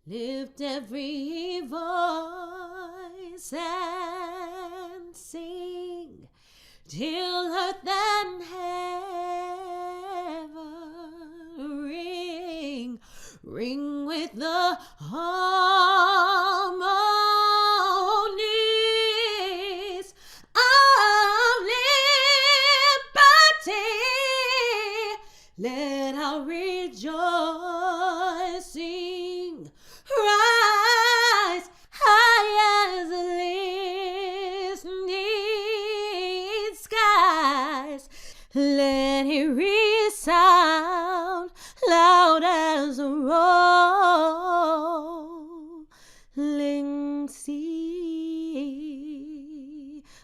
Lift every voice and sing till earth and heaven ring, ring with the harmonies of liberty. Let our rejoicing rise high as the listening skies. Let it resound loud as a rolling sea.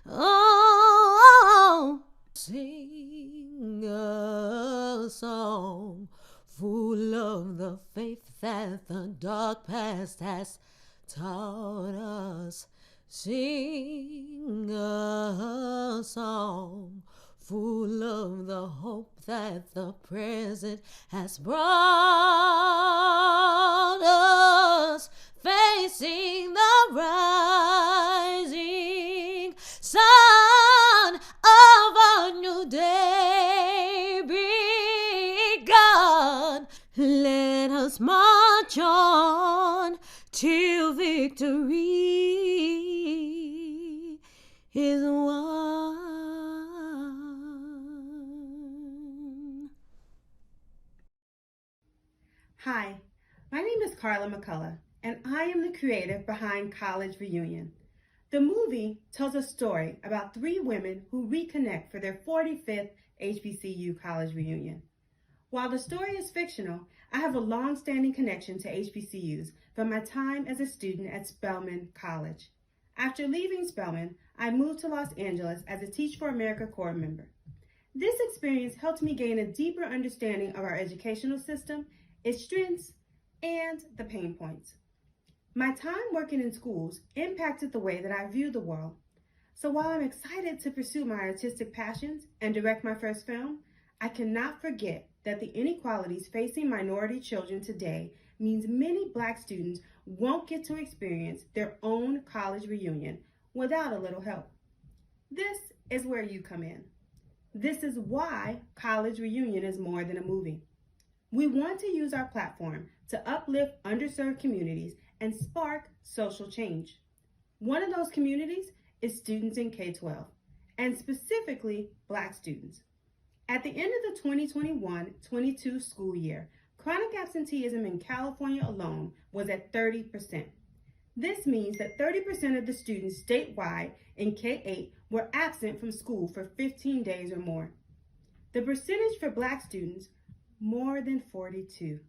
Oh, sing a song full of the faith that the dark past has taught us. Sing a song full of the hope that the present has brought us, facing the rising sun of a new day begun. Let us march on till victory is won. Hi, my name is Carla McCullough, and I am the creative behind College Reunion. The movie tells a story about 3 women who reconnect for their 45th HBCU college reunion. While the story is fictional, I have a long-standing connection to HBCUs from my time as a student at Spelman College. After leaving Spelman, I moved to Los Angeles as a Teach for America Corps member. This experience helped me gain a deeper understanding of our educational system, its strengths, and the pain points. My time working in schools impacted the way that I view the world. So while I'm excited to pursue my artistic passions and direct my first film, I cannot forget that the inequalities facing minority children today means many Black students won't get to experience their own college reunion without a little help. This is where you come in. This is why College Reunion is more than a movie. We want to use our platform to uplift underserved communities and spark social change. One of those communities is students in K-12, and specifically Black students. At the end of the 2021-22 school year, chronic absenteeism in California alone was at 30%. This means that 30% of the students statewide in K-8 were absent from school for 15 days or more. The percentage for Black students, more than 42%.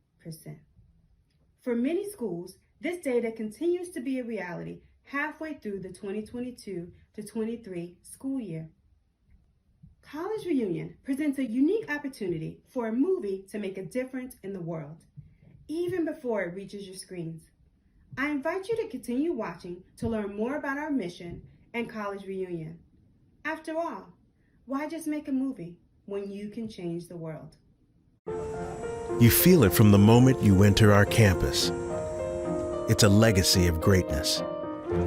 For many schools, this data continues to be a reality halfway through the 2022-23 school year. College Reunion presents a unique opportunity for a movie to make a difference in the world, even before it reaches your screens. I invite you to continue watching to learn more about our mission and College Reunion. After all, why just make a movie when you can change the world? You feel it from the moment you enter our campus. It's a legacy of greatness.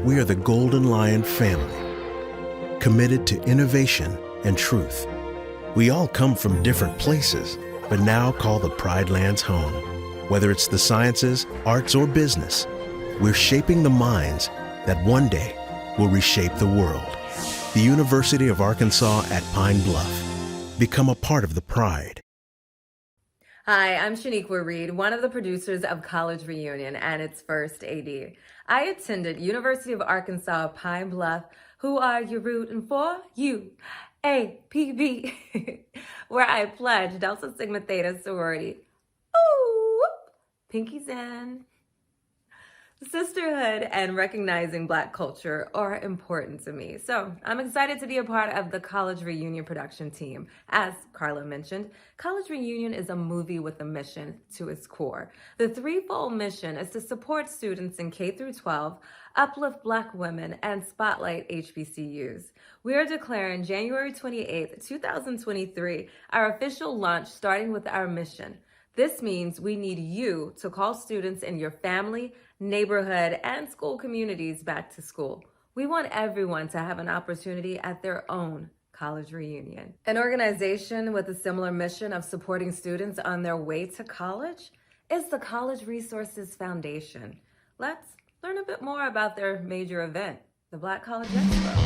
We are the Golden Lion family, committed to innovation and truth. We all come from different places, but now call the Pride Lands home. Whether it's the sciences, arts, or business, we're shaping the minds that one day will reshape the world. The University of Arkansas at Pine Bluff. Become a part of the Pride. Hi, I'm Shanequa Reed, one of the producers of College Reunion and its first AD. I attended University of Arkansas Pine Bluff. Who are you rooting for? UAPB, where I pledged Delta Sigma Theta sorority. Ooh, pinkies in. Sisterhood and recognizing Black culture are important to me. So I'm excited to be a part of the College Reunion production team. As Carla mentioned, College Reunion is a movie with a mission to its core. The threefold mission is to support students in K-12, uplift Black women, and spotlight HBCUs. We are declaring January 28th, 2023, our official launch, starting with our mission. This means we need you to call students in your family, neighborhood, and school communities back to school. We want everyone to have an opportunity at their own college reunion. An organization with a similar mission of supporting students on their way to college is the College Resources Foundation. Let's learn a bit more about their major event, the Black College Expo.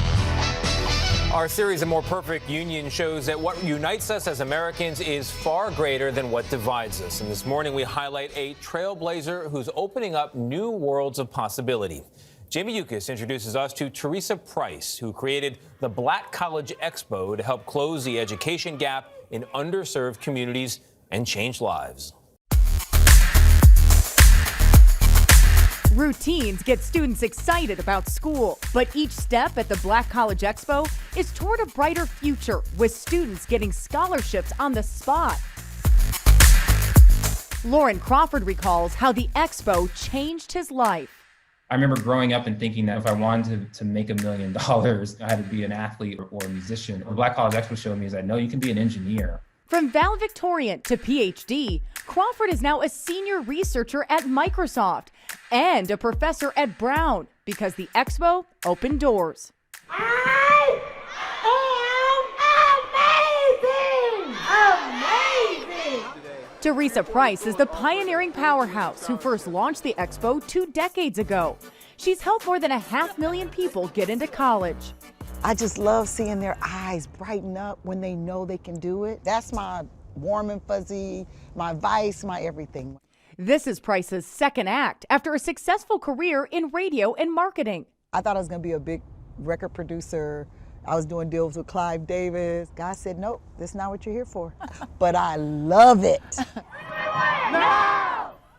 Our series, A More Perfect Union, shows that what unites us as Americans is far greater than what divides us. And this morning, we highlight a trailblazer who's opening up new worlds of possibility. Jamie Yuccas introduces us to Teresa Price, who created the Black College Expo to help close the education gap in underserved communities and change lives. Routines get students excited about school, but each step at the Black College Expo is toward a brighter future, with students getting scholarships on the spot. Lauren Crawford recalls how the Expo changed his life. I remember growing up and thinking that if I wanted to make $1 million, I had to be an athlete or a musician. What Black College Expo showed me is that no, you can be an engineer. From valedictorian to PhD, Crawford is now a senior researcher at Microsoft and a professor at Brown because the Expo opened doors. I am amazing! Amazing! Teresa Price is the pioneering powerhouse who first launched the Expo 2 decades ago. She's helped more than 500,000 people get into college. I just love seeing their eyes brighten up when they know they can do it. That's my warm and fuzzy, my vice, my everything. This is Price's second act after a successful career in radio and marketing. I thought I was gonna be a big record producer. I was doing deals with Clive Davis. God said, nope, this is not what you're here for. But I love it.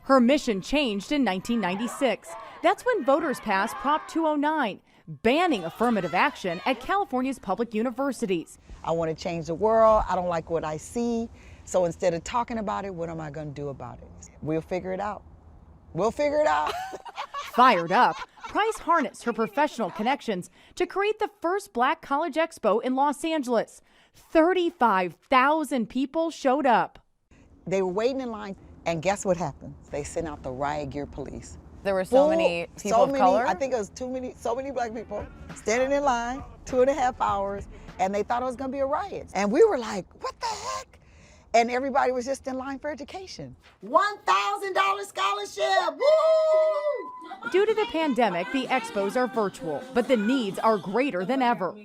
Her mission changed in 1996. That's when voters passed Prop 209, banning affirmative action at California's public universities. I want to change the world. I don't like what I see. So instead of talking about it, what am I going to do about it? We'll figure it out. We'll figure it out. Fired up, Price harnessed her professional connections to create the first Black College Expo in Los Angeles. 35,000 people showed up. They were waiting in line, and guess what happened? They sent out the riot gear police. There were so many people of color? I think it was so many black people standing in line, 2.5 hours, and they thought it was gonna be a riot. And we were like, what the heck? And everybody was just in line for education. $1,000 scholarship, woo! Due to the pandemic, the expos are virtual, but the needs are greater than ever.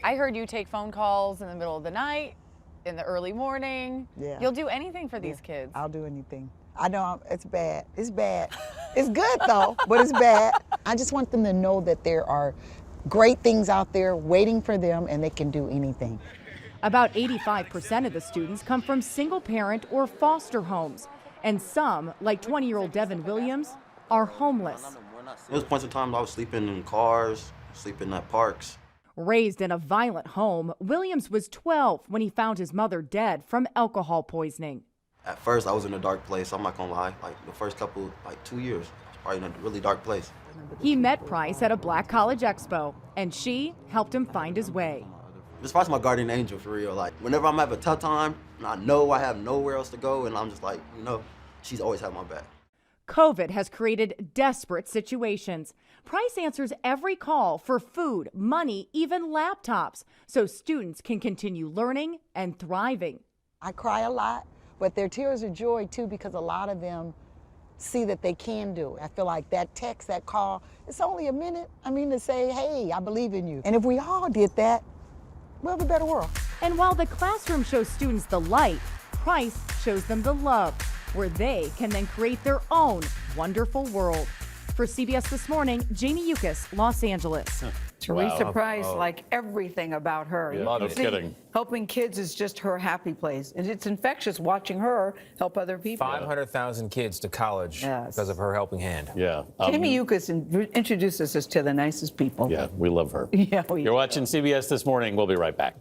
I heard you take phone calls in the middle of the night, in the early morning. Yeah. You'll do anything for these kids. I'll do anything. I know it's bad. It's bad. It's good though, but it's bad. I just want them to know that there are great things out there waiting for them and they can do anything. About 85% of the students come from single parent or foster homes, and some, like 20-year-old Devin Williams, are homeless. There was points in time I was sleeping in cars, sleeping at parks. Raised in a violent home, Williams was 12 when he found his mother dead from alcohol poisoning. At first, I was in a dark place. I'm not gonna lie. Like the first couple, 2 years, I was probably in a really dark place. He met Price at a Black College Expo, and she helped him find his way. This Price my guardian angel for real. Like whenever I'm having a tough time, and I know I have nowhere else to go, and I'm just like, she's always had my back. COVID has created desperate situations. Price answers every call for food, money, even laptops, so students can continue learning and thriving. I cry a lot, but they're tears of joy too because a lot of them see that they can do it. I feel like that text, that call, it's only a minute. To say, hey, I believe in you. And if we all did that, we'll have a better world. And while the classroom shows students the light, Price shows them the love, where they can then create their own wonderful world. For CBS This Morning, Jamie Yuccas, Los Angeles. Teresa Price, like everything about her. Yeah, no kidding. Helping kids is just her happy place. And it's infectious watching her help other people. 500,000 kids to college because of her helping hand. Yeah. Jamie Yuccas introduces us to the nicest people. Yeah, we love her. Yeah, You're watching CBS This Morning. We'll be right back.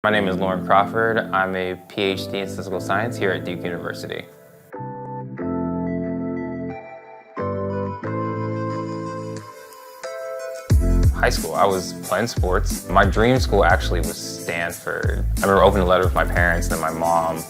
My name is Lauren Crawford. I'm a PhD in statistical science here at Duke University. High school, I was playing sports. My dream school actually was Stanford. I remember opening a letter with my parents, and then my mom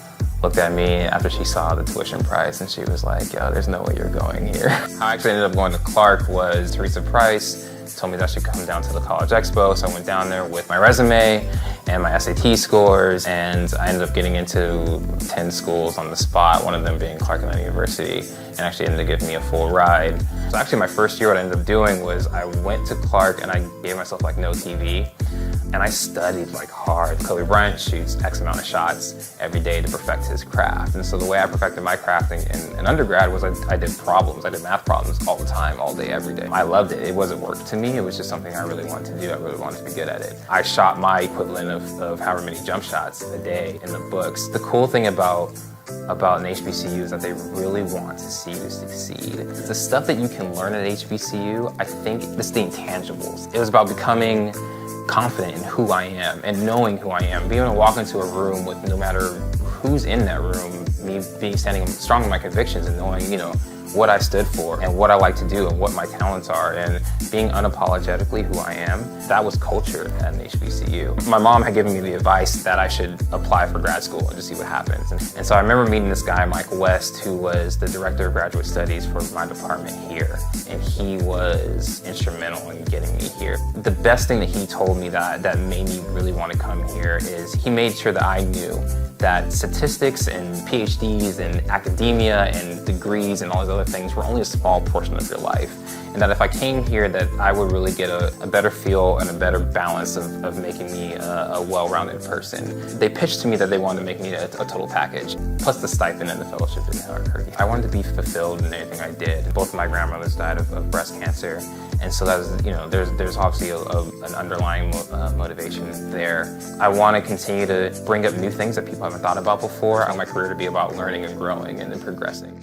looked at me after she saw the tuition price, and she was like, yo, there's no way you're going here. How I actually ended up going to Clark was Teresa Price told me that I should come down to the College Expo, so I went down there with my resume and my SAT scores, and I ended up getting into 10 schools on the spot, one of them being Clark Atlanta University, and actually ended up giving me a full ride. So actually my first year what I ended up doing was I went to Clark and I gave myself like no TV, and I studied like hard. Kobe Bryant shoots X amount of shots every day to perfect his craft. And so the way I perfected my craft in undergrad was I did problems. I did math problems all the time, all day, every day. I loved it. It wasn't work to me. It was just something I really wanted to do. I really wanted to be good at it. I shot my equivalent of however many jump shots a day in the books. The cool thing about an HBCU is that they really want to see you succeed. The stuff that you can learn at HBCU, I think it's the intangibles. It was about becoming confident in who I am and knowing who I am. Being able to walk into a room with no matter who's in that room, me being standing strong in my convictions and knowing, you know, what I stood for and what I like to do and what my talents are, and being unapologetically who I am. That was culture at an HBCU. My mom had given me the advice that I should apply for grad school and just see what happens. And so I remember meeting this guy, Mike West, who was the director of graduate studies for my department here. And he was instrumental in getting me here. The best thing that he told me that made me really want to come here is he made sure that I knew that statistics and PhDs and academia and degrees and all these other things were only a small portion of your life. And that if I came here, that I would really get a better feel and a better balance of making me a well-rounded person. They pitched to me that they wanted to make me a total package, plus the stipend and the fellowship in Albuquerque. I wanted to be fulfilled in anything I did. Both of my grandmothers died of breast cancer. And so that was, you know, there's obviously an underlying motivation there. I want to continue to bring up new things that people haven't thought about before. I want my career to be about learning and growing and then progressing.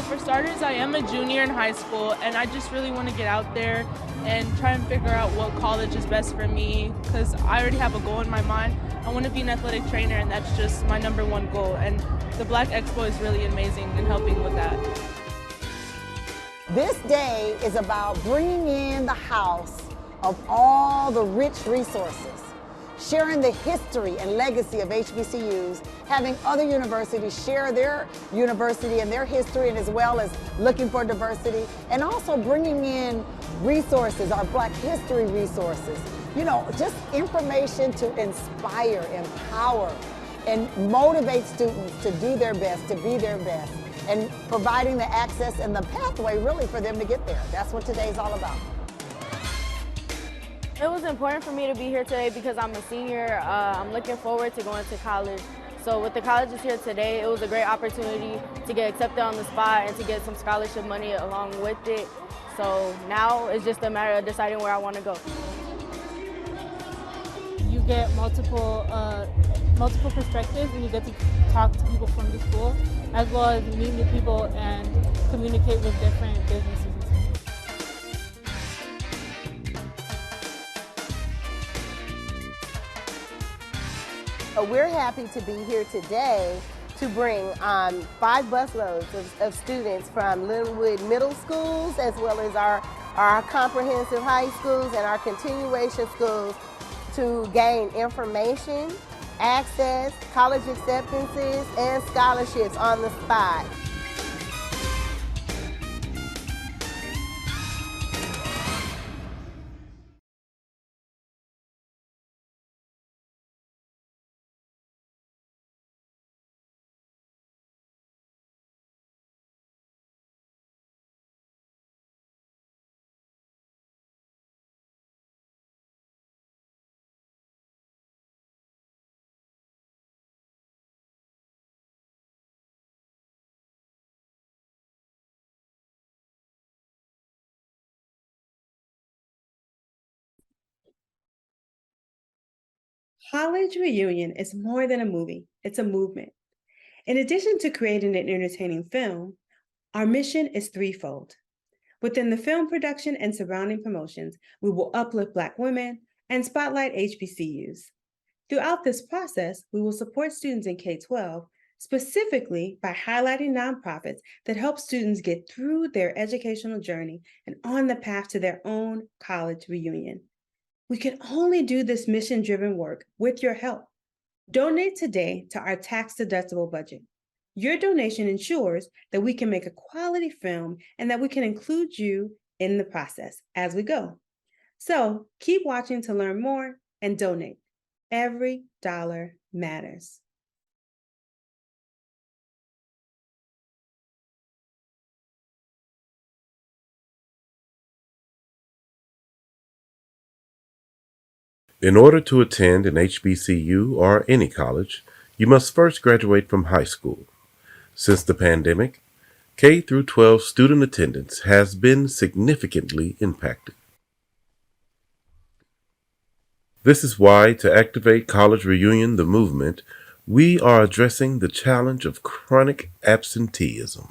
For starters, I am a junior in high school, and I just really want to get out there and try and figure out what college is best for me, because I already have a goal in my mind. I want to be an athletic trainer, and that's just my #1 goal, and the Black Expo is really amazing in helping with that. This day is about bringing in the house of all the rich resources, sharing the history and legacy of HBCUs, having other universities share their university and their history, and as well as looking for diversity, and also bringing in resources, our Black history resources. You know, just information to inspire, empower, and motivate students to do their best, to be their best, and providing the access and the pathway really for them to get there. That's what today's all about. It was important for me to be here today because I'm a senior. I'm looking forward to going to college. So with the colleges here today, it was a great opportunity to get accepted on the spot and to get some scholarship money along with it. So now it's just a matter of deciding where I want to go. You get multiple perspectives, and you get to talk to people from the school, as well as meet new people and communicate with different businesses. We're happy to be here today to bring 5 busloads of students from Linwood Middle Schools, as well as our comprehensive high schools and our continuation schools, to gain information, access, college acceptances, and scholarships on the spot. College Reunion is more than a movie, it's a movement. In addition to creating an entertaining film, our mission is threefold. Within the film production and surrounding promotions, we will uplift Black women and spotlight HBCUs. Throughout this process, we will support students in K-12, specifically by highlighting nonprofits that help students get through their educational journey and on the path to their own college reunion. We can only do this mission-driven work with your help. Donate today to our tax-deductible budget. Your donation ensures that we can make a quality film and that we can include you in the process as we go. So keep watching to learn more and donate. Every dollar matters. In order to attend an HBCU or any college, you must first graduate from high school. Since the pandemic, K-12 student attendance has been significantly impacted. This is why, to activate College Reunion, the movement, we are addressing the challenge of chronic absenteeism.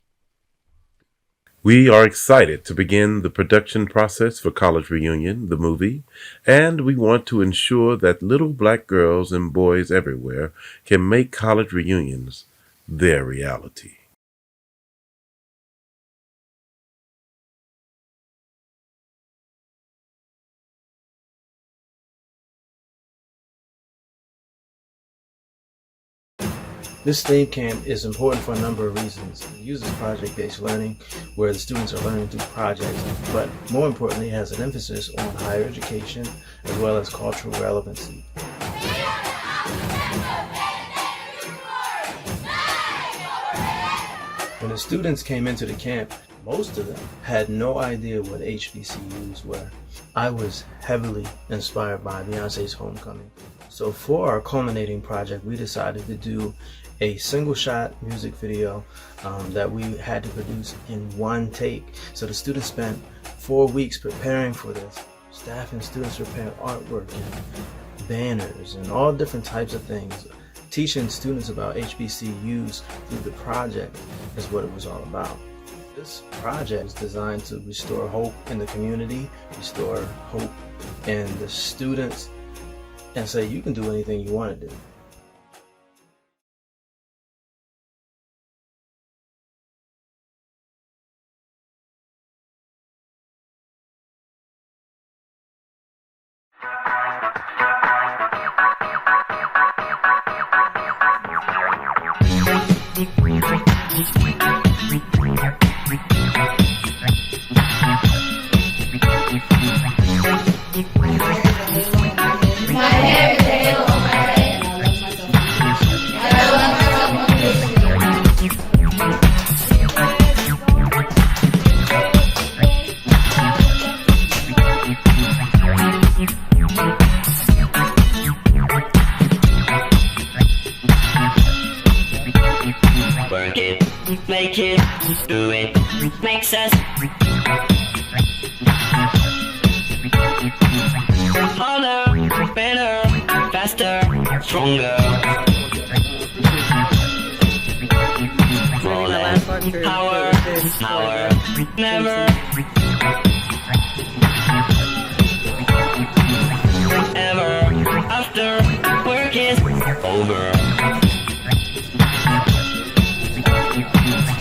We are excited to begin the production process for College Reunion, the movie, and we want to ensure that little Black girls and boys everywhere can make college reunions their reality. This STEAM camp is important for a number of reasons. It uses project-based learning where the students are learning through projects, but more importantly it has an emphasis on higher education as well as cultural relevancy. When the students came into the camp, most of them had no idea what HBCUs were. I was heavily inspired by Beyonce's Homecoming. So for our culminating project, we decided to do a single-shot music video that we had to produce in one take. So the students spent 4 weeks preparing for this. Staff and students prepared artwork and banners and all different types of things. Teaching students about HBCUs through the project is what it was all about. This project is designed to restore hope in the community, restore hope in the students, and say you can do anything you want to do. Work it, make it, do it, makes us harder, better, faster, stronger. More than power, never. Ever after work is over.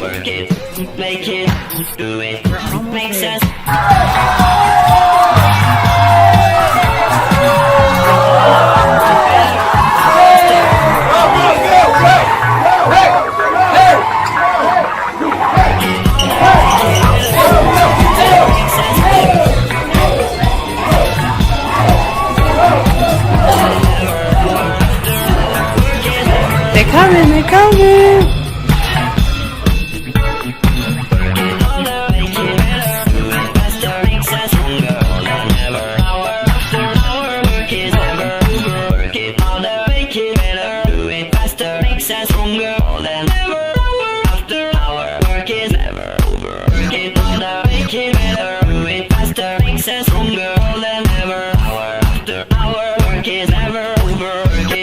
Work it, make it, do it, makes us. They're coming. Stronger than ever. Hour after hour, work is never over.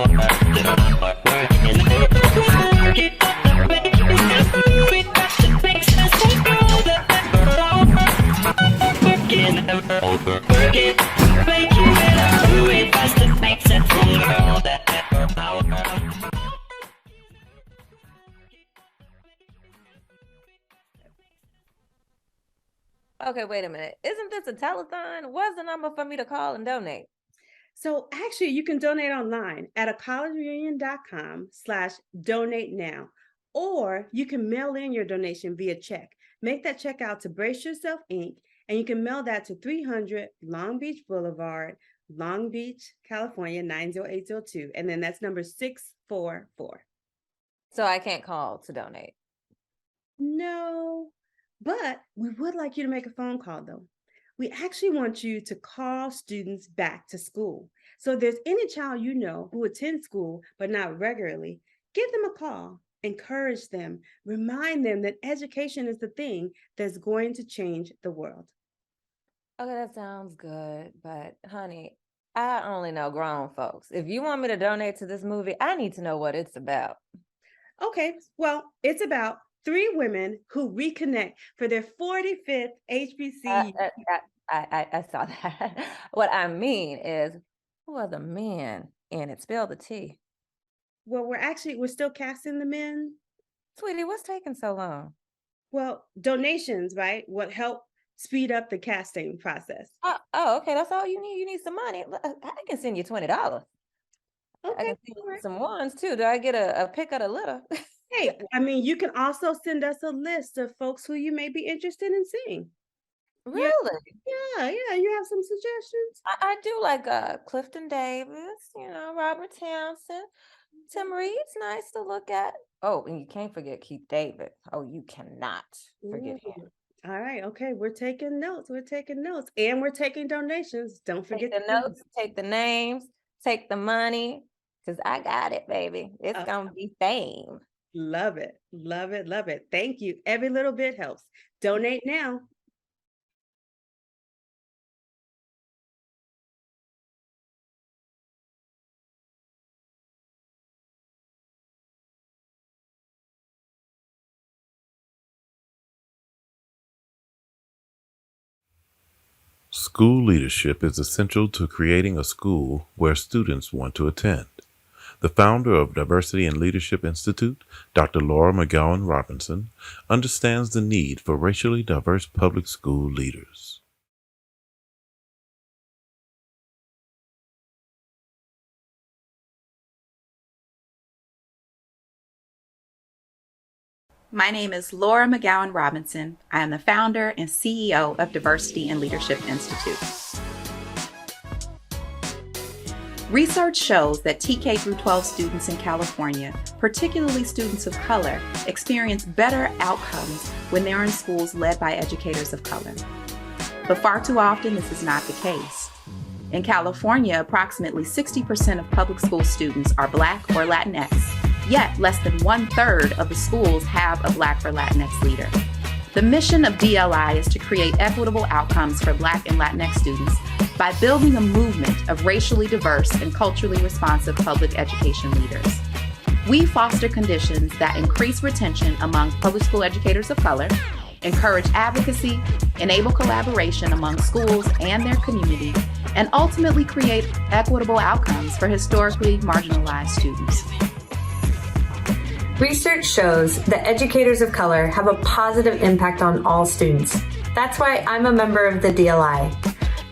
Okay, wait a minute. Isn't this a telethon? What's the number for me to call and donate? So actually, you can donate online at collegereunion.com/donate now, or you can mail in your donation via check. Make that check out to Brace Yourself Inc., and you can mail that to 300 Long Beach Boulevard, Long Beach, California, 90802. And then that's number 644. So I can't call to donate? No, but we would like you to make a phone call though. We actually want you to call students back to school. So if there's any child you know who attends school but not regularly, give them a call, encourage them, remind them that education is the thing that's going to change the world. Okay, that sounds good, but honey, I only know grown folks. If you want me to donate to this movie, I need to know what it's about. Okay, well, it's about 3 women who reconnect for their 45th HBCU. I saw that. What I mean is, who are the men in it? Spell the T. Well, we're still casting the men. Sweetie, what's taking so long? Well, donations, right, would help speed up the casting process. Oh, okay, that's all you need. You need some money. I can send you $20. Okay, I can send you some ones too. Do I get a pick of the litter? Hey, I mean, you can also send us a list of folks who you may be interested in seeing. Really? Yeah, you have some suggestions? I do like Clifton Davis, Robert Townsend, Tim Reed's nice to look at. Oh, and you can't forget Keith David. Oh, you cannot forget him. All right, okay, we're taking notes. And we're taking donations. Don't forget the notes, take the names, take the money, because I got it, baby. It's gonna be fame. Love it. Thank you. Every little bit helps. Donate now. School leadership is essential to creating a school where students want to attend. The founder of Diversity and Leadership Institute, Dr. Laura McGowan Robinson, understands the need for racially diverse public school leaders. My name is Laura McGowan Robinson. I am the founder and CEO of Diversity and Leadership Institute. Research shows that TK through 12 students in California, particularly students of color, experience better outcomes when they're in schools led by educators of color. But far too often, this is not the case. In California, approximately 60% of public school students are Black or Latinx, yet less than 1/3 of the schools have a Black or Latinx leader. The mission of DLI is to create equitable outcomes for Black and Latinx students by building a movement of racially diverse and culturally responsive public education leaders. We foster conditions that increase retention among public school educators of color, encourage advocacy, enable collaboration among schools and their community, and ultimately create equitable outcomes for historically marginalized students. Research shows that educators of color have a positive impact on all students. That's why I'm a member of the DLI.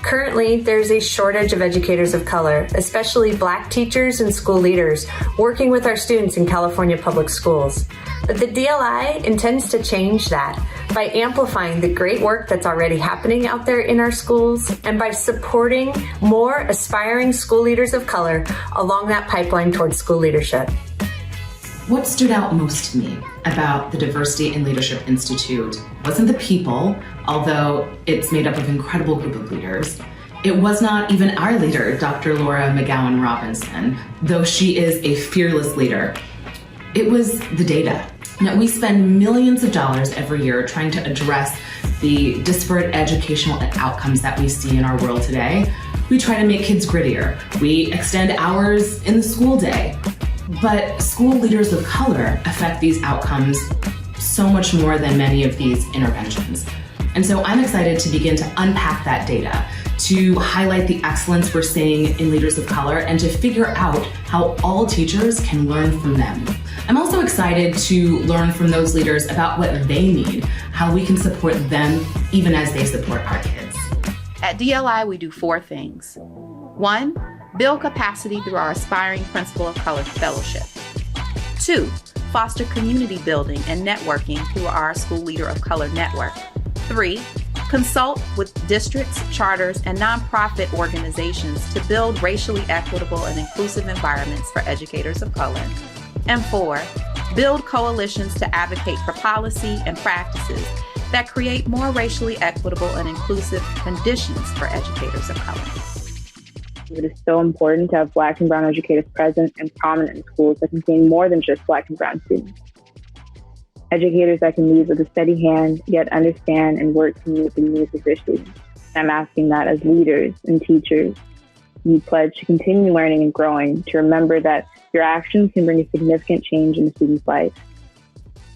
Currently, there's a shortage of educators of color, especially Black teachers and school leaders, working with our students in California public schools. But the DLI intends to change that by amplifying the great work that's already happening out there in our schools and by supporting more aspiring school leaders of color along that pipeline towards school leadership. What stood out most to me about the Diversity and Leadership Institute wasn't the people, although it's made up of an incredible group of leaders. It was not even our leader, Dr. Laura McGowan Robinson, though she is a fearless leader. It was the data. Now, we spend millions of dollars every year trying to address the disparate educational outcomes that we see in our world today. We try to make kids grittier. We extend hours in the school day. But school leaders of color affect these outcomes so much more than many of these interventions. And so I'm excited to begin to unpack that data, to highlight the excellence we're seeing in leaders of color, and to figure out how all teachers can learn from them. I'm also excited to learn from those leaders about what they need, how we can support them even as they support our kids. At DLI, we do 4 things. 1, build capacity through our Aspiring Principal of Color Fellowship. 2, foster community building and networking through our School Leader of Color Network. 3, consult with districts, charters, and nonprofit organizations to build racially equitable and inclusive environments for educators of color. And 4, build coalitions to advocate for policy and practices that create more racially equitable and inclusive conditions for educators of color. It is so important to have Black and brown educators present and prominent in schools that contain more than just Black and brown students. Educators that can lead with a steady hand, yet understand and work to meet the needs of their students. I'm asking that as leaders and teachers, you pledge to continue learning and growing, to remember that your actions can bring a significant change in a student's life.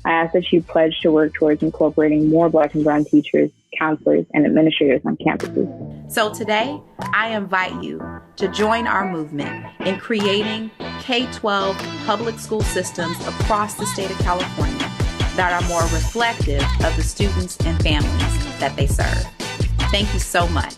I ask that you pledge to work towards incorporating more Black and brown teachers, counselors, and administrators on campuses. So today, I invite you to join our movement in creating K-12 public school systems across the state of California that are more reflective of the students and families that they serve. Thank you so much.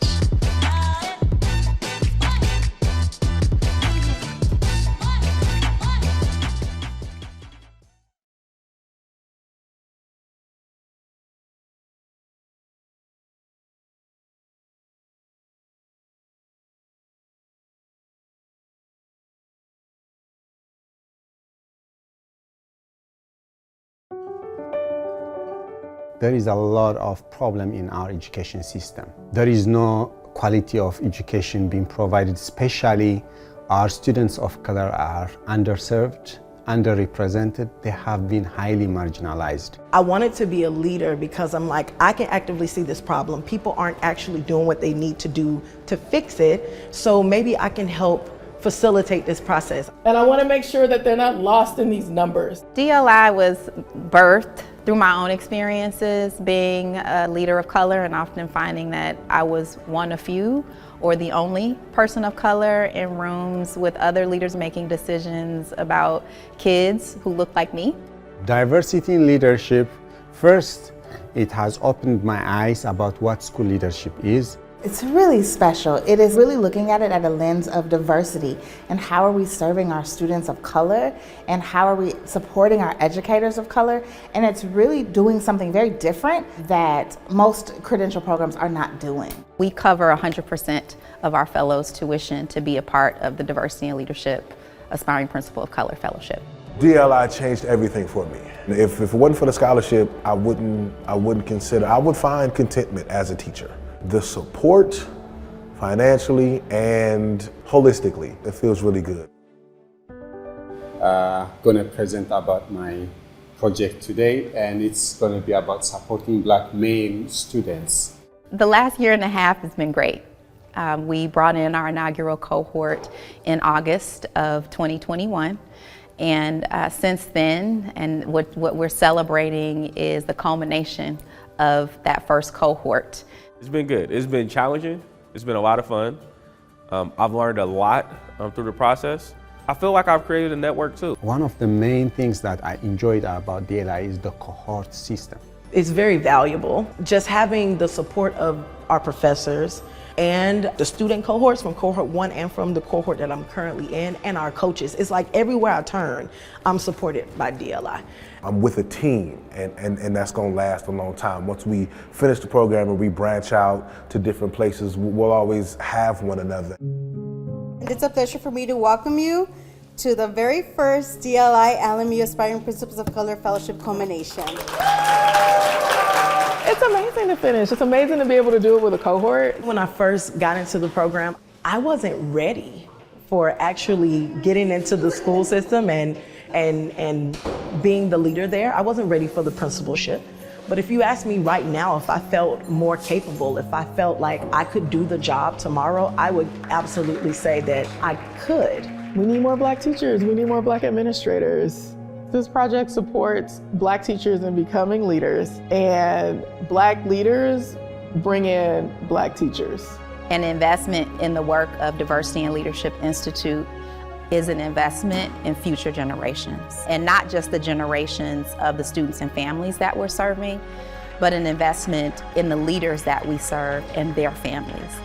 There is a lot of problem in our education system. There is no quality of education being provided, especially our students of color are underserved, underrepresented. They have been highly marginalized. I wanted to be a leader because I'm like, I can actively see this problem. People aren't actually doing what they need to do to fix it. So maybe I can help facilitate this process. And I want to make sure that they're not lost in these numbers. DLI was birthed through my own experiences being a leader of color and often finding that I was one of few or the only person of color in rooms with other leaders making decisions about kids who look like me. Diversity in leadership, first, it has opened my eyes about what school leadership is. It's really special. It is really looking at it at a lens of diversity and how are we serving our students of color and how are we supporting our educators of color. And it's really doing something very different that most credential programs are not doing. We cover 100% of our fellows' tuition to be a part of the Diversity and Leadership Aspiring Principal of Color Fellowship. DLI changed everything for me. If it wasn't for the scholarship, I would find contentment as a teacher. The support, financially and holistically, it feels really good. Gonna present about my project today, and it's gonna be about supporting Black male students. The last year and a half has been great. We brought in our inaugural cohort in August of 2021. And since then, and what we're celebrating is the culmination of that first cohort. It's been good. It's been challenging. It's been a lot of fun. I've learned a lot through the process. I feel like I've created a network too. One of the main things that I enjoyed about DLI is the cohort system. It's very valuable. Just having the support of our professors and the student cohorts from cohort 1 and from the cohort that I'm currently in, and our coaches. It's like everywhere I turn, I'm supported by DLI. I'm with a team, and that's gonna last a long time. Once we finish the program and we branch out to different places, we'll always have one another. It's a pleasure for me to welcome you to the very first DLI LMU Aspiring Principals of Color Fellowship culmination. It's amazing to finish. It's amazing to be able to do it with a cohort. When I first got into the program, I wasn't ready for actually getting into the school system and being the leader there. I wasn't ready for the principalship. But if you ask me right now if I felt more capable, if I felt like I could do the job tomorrow, I would absolutely say that I could. We need more Black teachers. We need more Black administrators. This project supports Black teachers in becoming leaders, and Black leaders bring in Black teachers. An investment in the work of Diversity and Leadership Institute is an investment in future generations, and not just the generations of the students and families that we're serving, but an investment in the leaders that we serve and their families.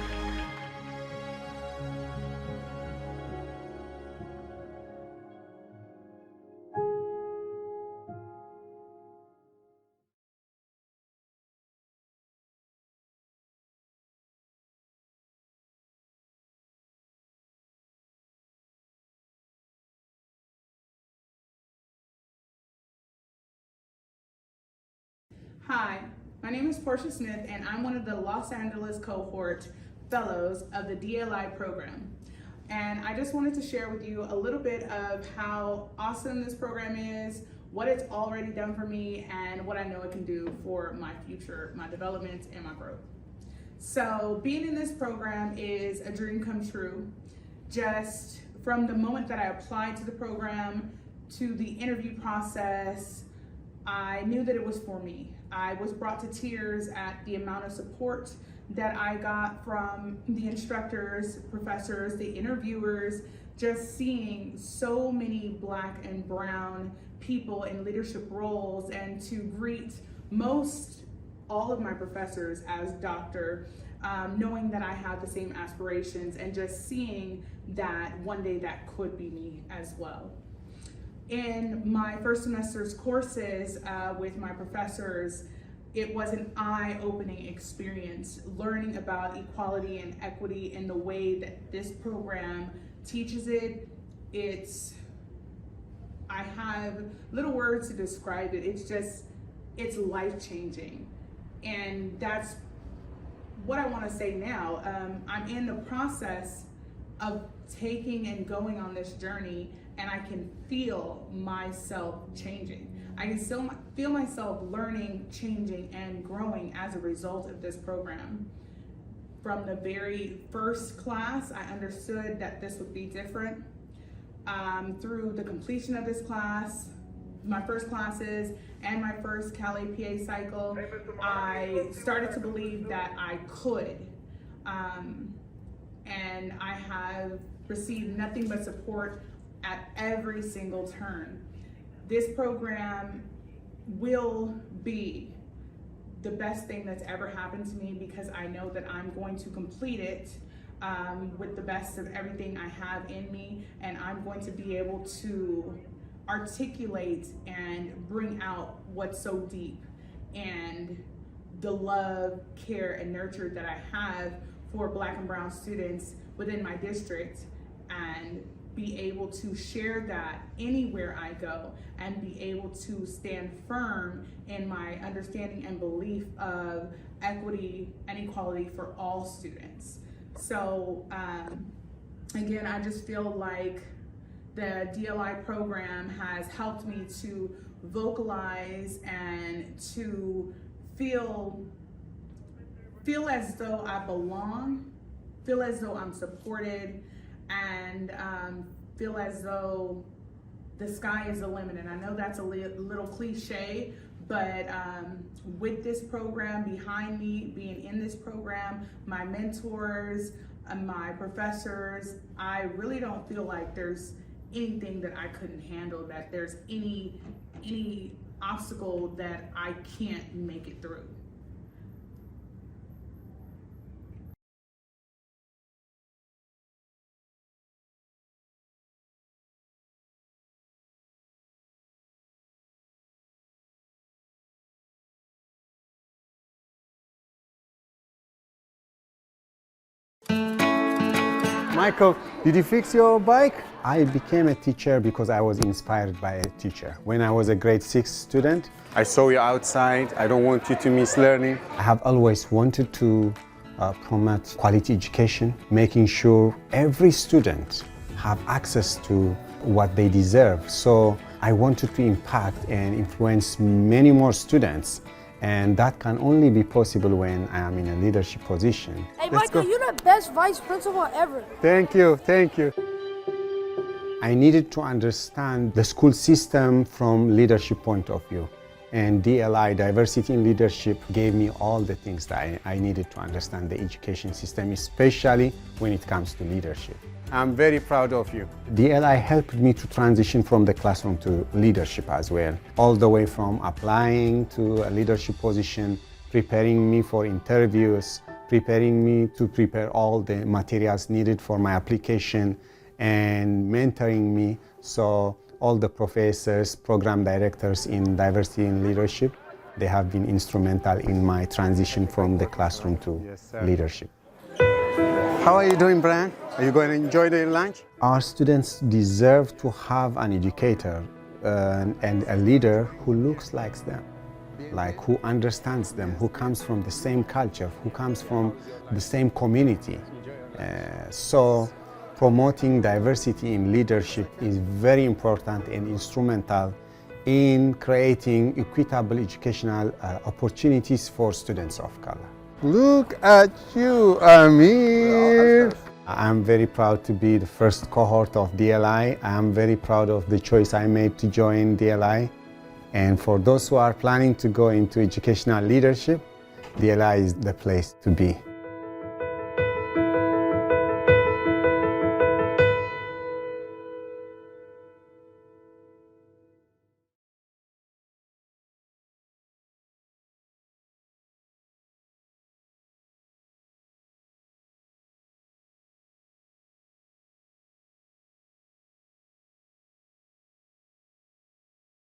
Hi, my name is Portia Smith, and I'm one of the Los Angeles cohort fellows of the DLI program. And I just wanted to share with you a little bit of how awesome this program is, what it's already done for me, and what I know it can do for my future, my development, and my growth. So being in this program is a dream come true. Just from the moment that I applied to the program to the interview process, I knew that it was for me. I was brought to tears at the amount of support that I got from the instructors, professors, the interviewers, just seeing so many Black and brown people in leadership roles, and to greet all of my professors as doctor, knowing that I have the same aspirations, and just seeing that one day that could be me as well. In my first semester's courses with my professors, it was an eye-opening experience learning about equality and equity in the way that this program teaches it. I have little words to describe it. It's life-changing. And that's what I want to say now. I'm in the process of taking and going on this journey, and I can feel myself changing. I can still feel myself learning, changing, and growing as a result of this program. From the very first class, I understood that this would be different. Through the completion of this class, my first classes, and my first Cal APA cycle, I started to believe that I could. And I have received nothing but support at every single turn. This program will be the best thing that's ever happened to me, because I know that I'm going to complete it with the best of everything I have in me, and I'm going to be able to articulate and bring out what's so deep, and the love, care, and nurture that I have for Black and brown students within my district, and be able to share that anywhere I go, and be able to stand firm in my understanding and belief of equity and equality for all students. So again, I just feel like the DLI program has helped me to vocalize and to feel as though I belong, feel as though I'm supported, and feel as though the sky is the limit. And I know that's a little cliche, but with this program behind me, being in this program, my mentors, my professors, I really don't feel like there's anything that I couldn't handle, that there's any obstacle that I can't make it through. Michael, did you fix your bike? I became a teacher because I was inspired by a teacher. When I was a grade 6 student, I saw you outside. I don't want you to miss learning. I have always wanted to promote quality education, making sure every student have access to what they deserve. So I wanted to impact and influence many more students And that can only be possible when I am in a leadership position. Hey, Michael, you're the best vice principal ever. Thank you, thank you. I needed to understand the school system from leadership point of view. And DLI, Diversity in Leadership, gave me all the things that I needed to understand the education system, especially when it comes to leadership. I'm very proud of you. DLI helped me to transition from the classroom to leadership as well, all the way from applying to a leadership position, preparing me for interviews, preparing me to prepare all the materials needed for my application, and mentoring me. So all the professors, program directors in diversity and leadership, they have been instrumental in my transition from the classroom to leadership. How are you doing, Brian? Are you going to enjoy the lunch? Our students deserve to have an educator and a leader who looks like them, like who understands them, who comes from the same culture, who comes from the same community. So promoting diversity in leadership is very important and instrumental in creating equitable educational opportunities for students of color. Look at you, Amir! I'm very proud to be the first cohort of DLI. I'm very proud of the choice I made to join DLI. And for those who are planning to go into educational leadership, DLI is the place to be.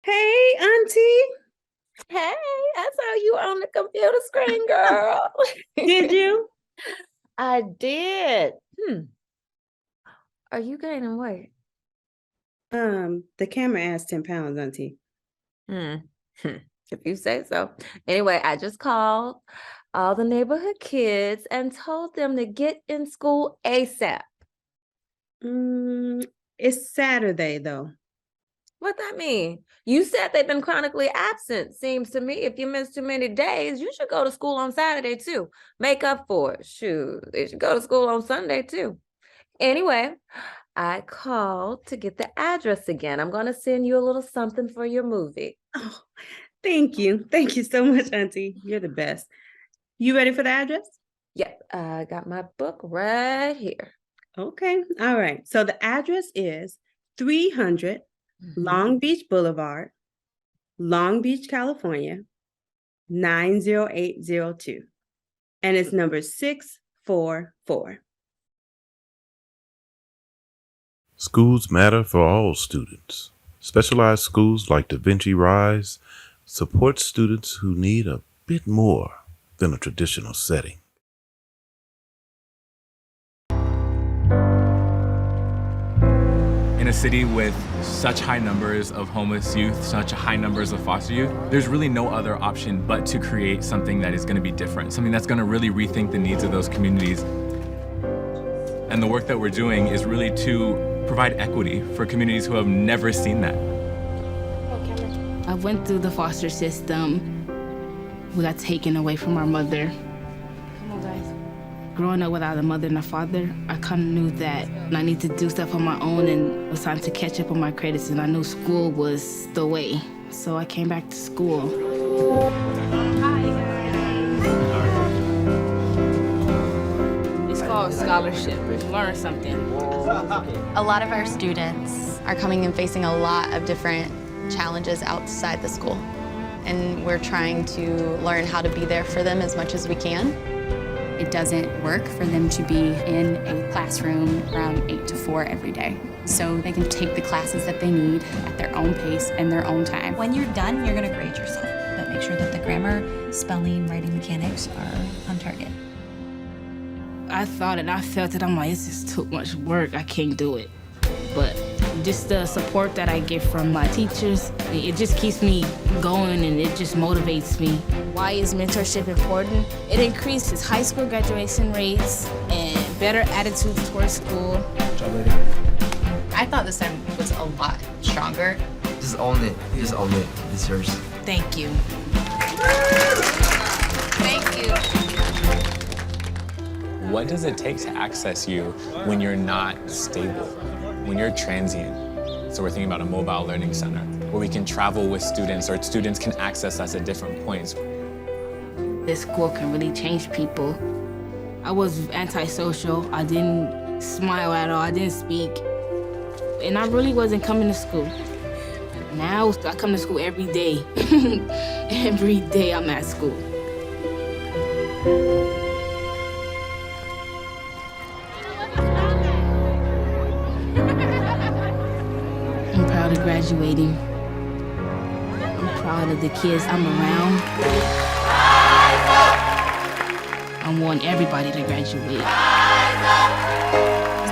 Hey, Auntie. Hey, I saw you on the computer screen, girl. Did you? I did. Are you gaining weight? The camera asked 10 pounds, Auntie. If you say so. Anyway, I just called all the neighborhood kids and told them to get in school ASAP. It's Saturday, though. What that mean? You said they've been chronically absent. Seems to me if you miss too many days, you should go to school on Saturday too. Make up for it. Shoot, they should go to school on Sunday too. Anyway, I called to get the address again. I'm going to send you a little something for your movie. Oh, thank you. Thank you so much, Auntie. You're the best. You ready for the address? Yep, I got my book right here. Okay. All right. So the address is 300 Long Beach Boulevard, Long Beach, California, 90802. And it's number 644. Schools matter for all students. Specialized schools like the Vinci Rise support students who need a bit more than a traditional setting. In a city with such high numbers of homeless youth, such high numbers of foster youth, there's really no other option but to create something that is going to be different, something that's going to really rethink the needs of those communities. And the work that we're doing is really to provide equity for communities who have never seen that. I went through the foster system. We got taken away from our mother. Come on, guys. Growing up without a mother and a father, I kind of knew that I need to do stuff on my own, and it was time to catch up on my credits, and I knew school was the way. So I came back to school. It's called scholarship. Learn something. A lot of our students are coming and facing a lot of different challenges outside the school. And we're trying to learn how to be there for them as much as we can. It doesn't work for them to be in a classroom from 8 to 4 every day. So they can take the classes that they need at their own pace and their own time. When you're done, you're gonna grade yourself, but make sure that the grammar, spelling, writing mechanics are on target. I thought it, I felt it, I'm like, it's just too much work, I can't do it. But just the support that I get from my teachers, it just keeps me going and it just motivates me. Why is mentorship important? It increases high school graduation rates and better attitudes towards school. I thought this time was a lot stronger. Just own it. Just own it. It's yours. Thank you. What does it take to access you when you're not stable, when you're transient? So we're thinking about a mobile learning center where we can travel with students or students can access us at different points. This school can really change people. I was antisocial. I didn't smile at all. I didn't speak. And I really wasn't coming to school. Now I come to school every day. Every day I'm at school. I'm proud of graduating. I'm proud of the kids I'm around. I want everybody to graduate.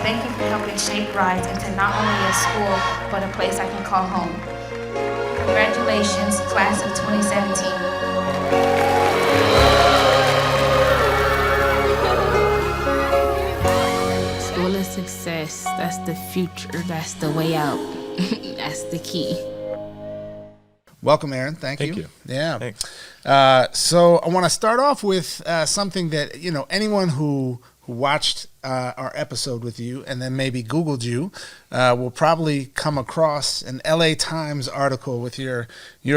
Thank you for helping shape Rise into not only a school, but a place I can call home. Congratulations, class of 2017. School is success. That's the future. That's the way out. That's the key. Welcome, Aaron. Thank you. Yeah. Thanks. So I want to start off with something that, anyone who watched our episode with you and then maybe Googled you will probably come across an LA Times article with your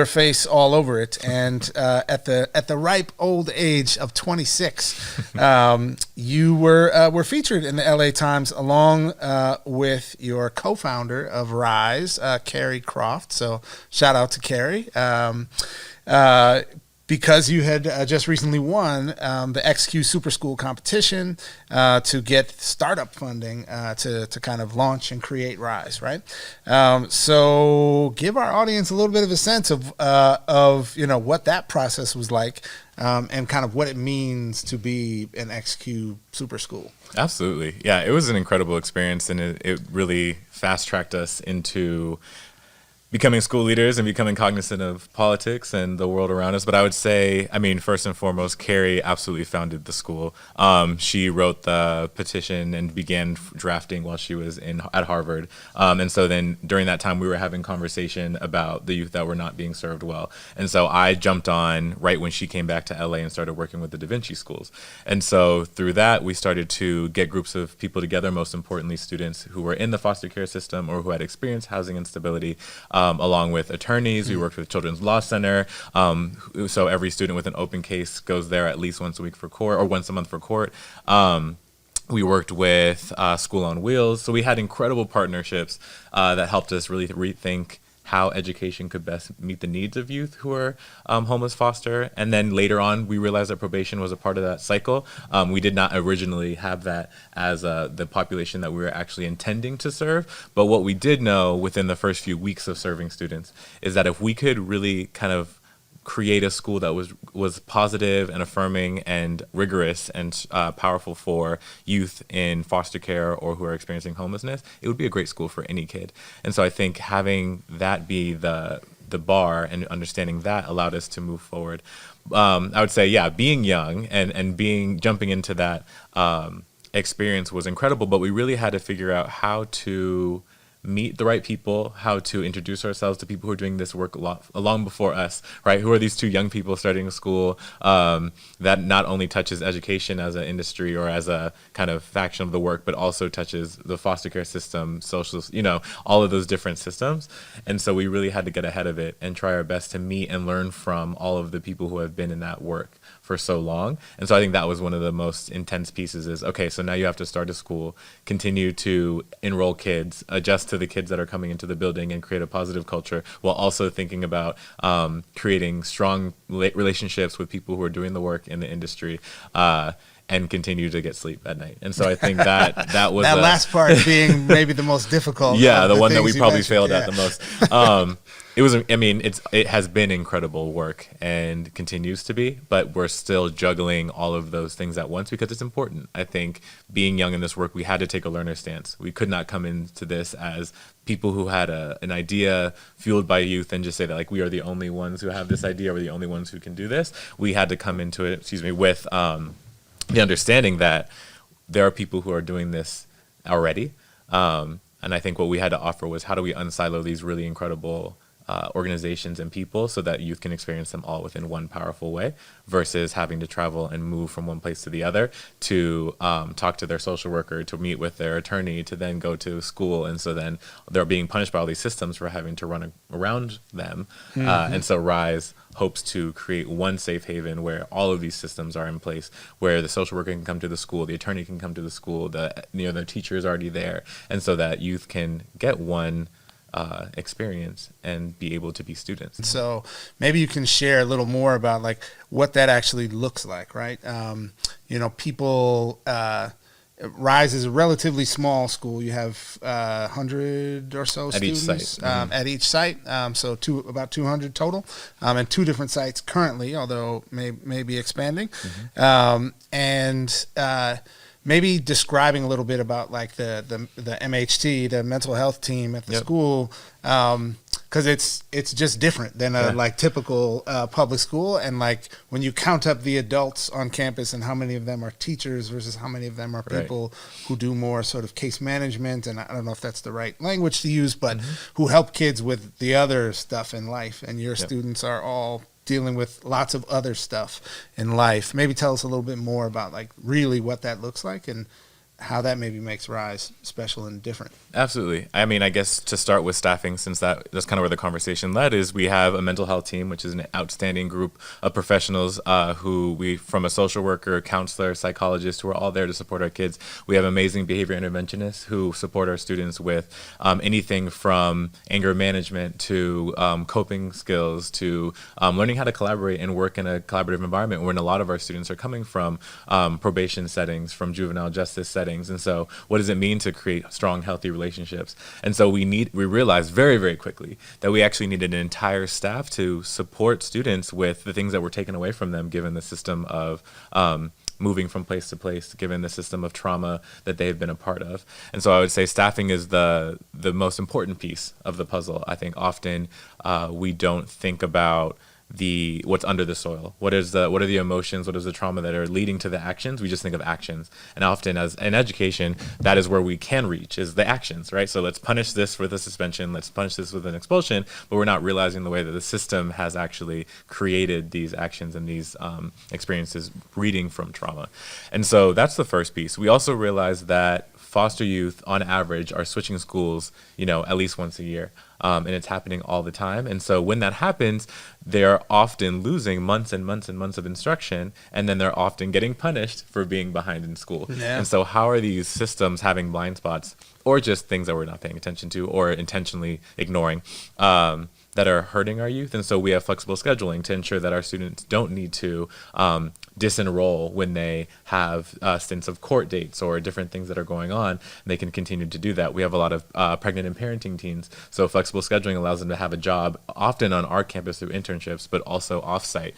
face all over it. And at the ripe old age of 26, you were featured in the LA Times along with your co-founder of Rise, Carrie Croft. So shout out to Carrie. Because you had just recently won the XQ Super School competition to get startup funding to kind of launch and create Rise, right? So give our audience a little bit of a sense of what that process was like and kind of what it means to be an XQ Super School. Absolutely. Yeah, it was an incredible experience, and it really fast-tracked us into becoming school leaders and becoming cognizant of politics and the world around us. But I would say, first and foremost, Carrie absolutely founded the school. She wrote the petition and began drafting while she was at Harvard. And so then during that time, we were having conversation about the youth that were not being served well. And so I jumped on right when she came back to LA and started working with the Vinci schools. And so through that, we started to get groups of people together, most importantly, students who were in the foster care system or who had experienced housing instability, along with attorneys. We worked with Children's Law Center. So every student with an open case goes there at least once a week for court or once a month for court. We worked with School on Wheels. So we had incredible partnerships that helped us really rethink how education could best meet the needs of youth who are homeless foster. And then later on, we realized that probation was a part of that cycle. We did not originally have that as the population that we were actually intending to serve. But what we did know within the first few weeks of serving students is that if we could really kind of create a school that was positive and affirming and rigorous and powerful for youth in foster care or who are experiencing homelessness, it would be a great school for any kid. And so I think having that be the bar and understanding that allowed us to move forward. I would say, yeah, being young and jumping into that experience was incredible, but we really had to figure out how to meet the right people, how to introduce ourselves to people who are doing this work long before us, right? Who are these two young people starting a school that not only touches education as an industry or as a kind of faction of the work, but also touches the foster care system, social, all of those different systems. And so we really had to get ahead of it and try our best to meet and learn from all of the people who have been in that work for so long. And so I think that was one of the most intense pieces is, okay, so now you have to start a school, continue to enroll kids, adjust to the kids that are coming into the building and create a positive culture while also thinking about creating strong relationships with people who are doing the work in the industry and continue to get sleep at night. And so I think that was that last part being maybe the most difficult. Yeah, the one that we probably failed at the most. It has been incredible work and continues to be, but we're still juggling all of those things at once because it's important. I think being young in this work, we had to take a learner stance. We could not come into this as people who had an idea fueled by youth and just say that like we are the only ones who have this idea or the only ones who can do this. We had to come into it, with the understanding that there are people who are doing this already. And I think what we had to offer was how do we unsilo these really incredible organizations and people so that youth can experience them all within one powerful way, versus having to travel and move from one place to the other to talk to their social worker, to meet with their attorney, to then go to school. And so then they're being punished by all these systems for having to run around them. And so RISE hopes to create one safe haven where all of these systems are in place, where the social worker can come to the school, the attorney can come to the school, the teacher is already there, and so that youth can get one experience and be able to be students. So maybe you can share a little more about like what that actually looks like, right? People, RISE is a relatively small school. You have 100 or so students at each site, so about 200 total, and 2 different sites currently, although may be expanding. Maybe describing a little bit about like the MHT, the mental health team at the school, because it's just different than a like typical public school. And like when you count up the adults on campus and how many of them are teachers versus how many of them are people who do more sort of case management, and I don't know if that's the right language to use, but who help kids with the other stuff in life. And your students are all dealing with lots of other stuff in life. Maybe tell us a little bit more about like really what that looks like and how that maybe makes RISE special and different. Absolutely. I mean, I guess to start with staffing, since that's kind of where the conversation led, is we have a mental health team, which is an outstanding group of professionals who from a social worker, counselor, psychologist, who are all there to support our kids. We have amazing behavior interventionists who support our students with anything from anger management to coping skills to learning how to collaborate and work in a collaborative environment, when a lot of our students are coming from probation settings, from juvenile justice settings. And so what does it mean to create strong, healthy relationships? And so we realized very, very quickly that we actually needed an entire staff to support students with the things that were taken away from them, given the system of moving from place to place, given the system of trauma that they've been a part of. And so I would say staffing is the most important piece of the puzzle. I think often we don't think about what's under the soil. What are the emotions? What is the trauma that are leading to the actions? We just think of actions. And often as in education, that is where we can reach, is the actions, right? So let's punish this with a suspension, let's punish this with an expulsion, but we're not realizing the way that the system has actually created these actions and these experiences reading from trauma. And so that's the first piece. We also realize that foster youth on average are switching schools, at least once a year. And it's happening all the time. And so when that happens, they're often losing months and months and months of instruction, and then they're often getting punished for being behind in school. Yeah. And so how are these systems having blind spots, or just things that we're not paying attention to or intentionally ignoring, that are hurting our youth? And so we have flexible scheduling to ensure that our students don't need to disenroll when they have stints of court dates or different things that are going on. They can continue to do that. We have a lot of pregnant and parenting teens, so flexible scheduling allows them to have a job, often on our campus through internships, but also offsite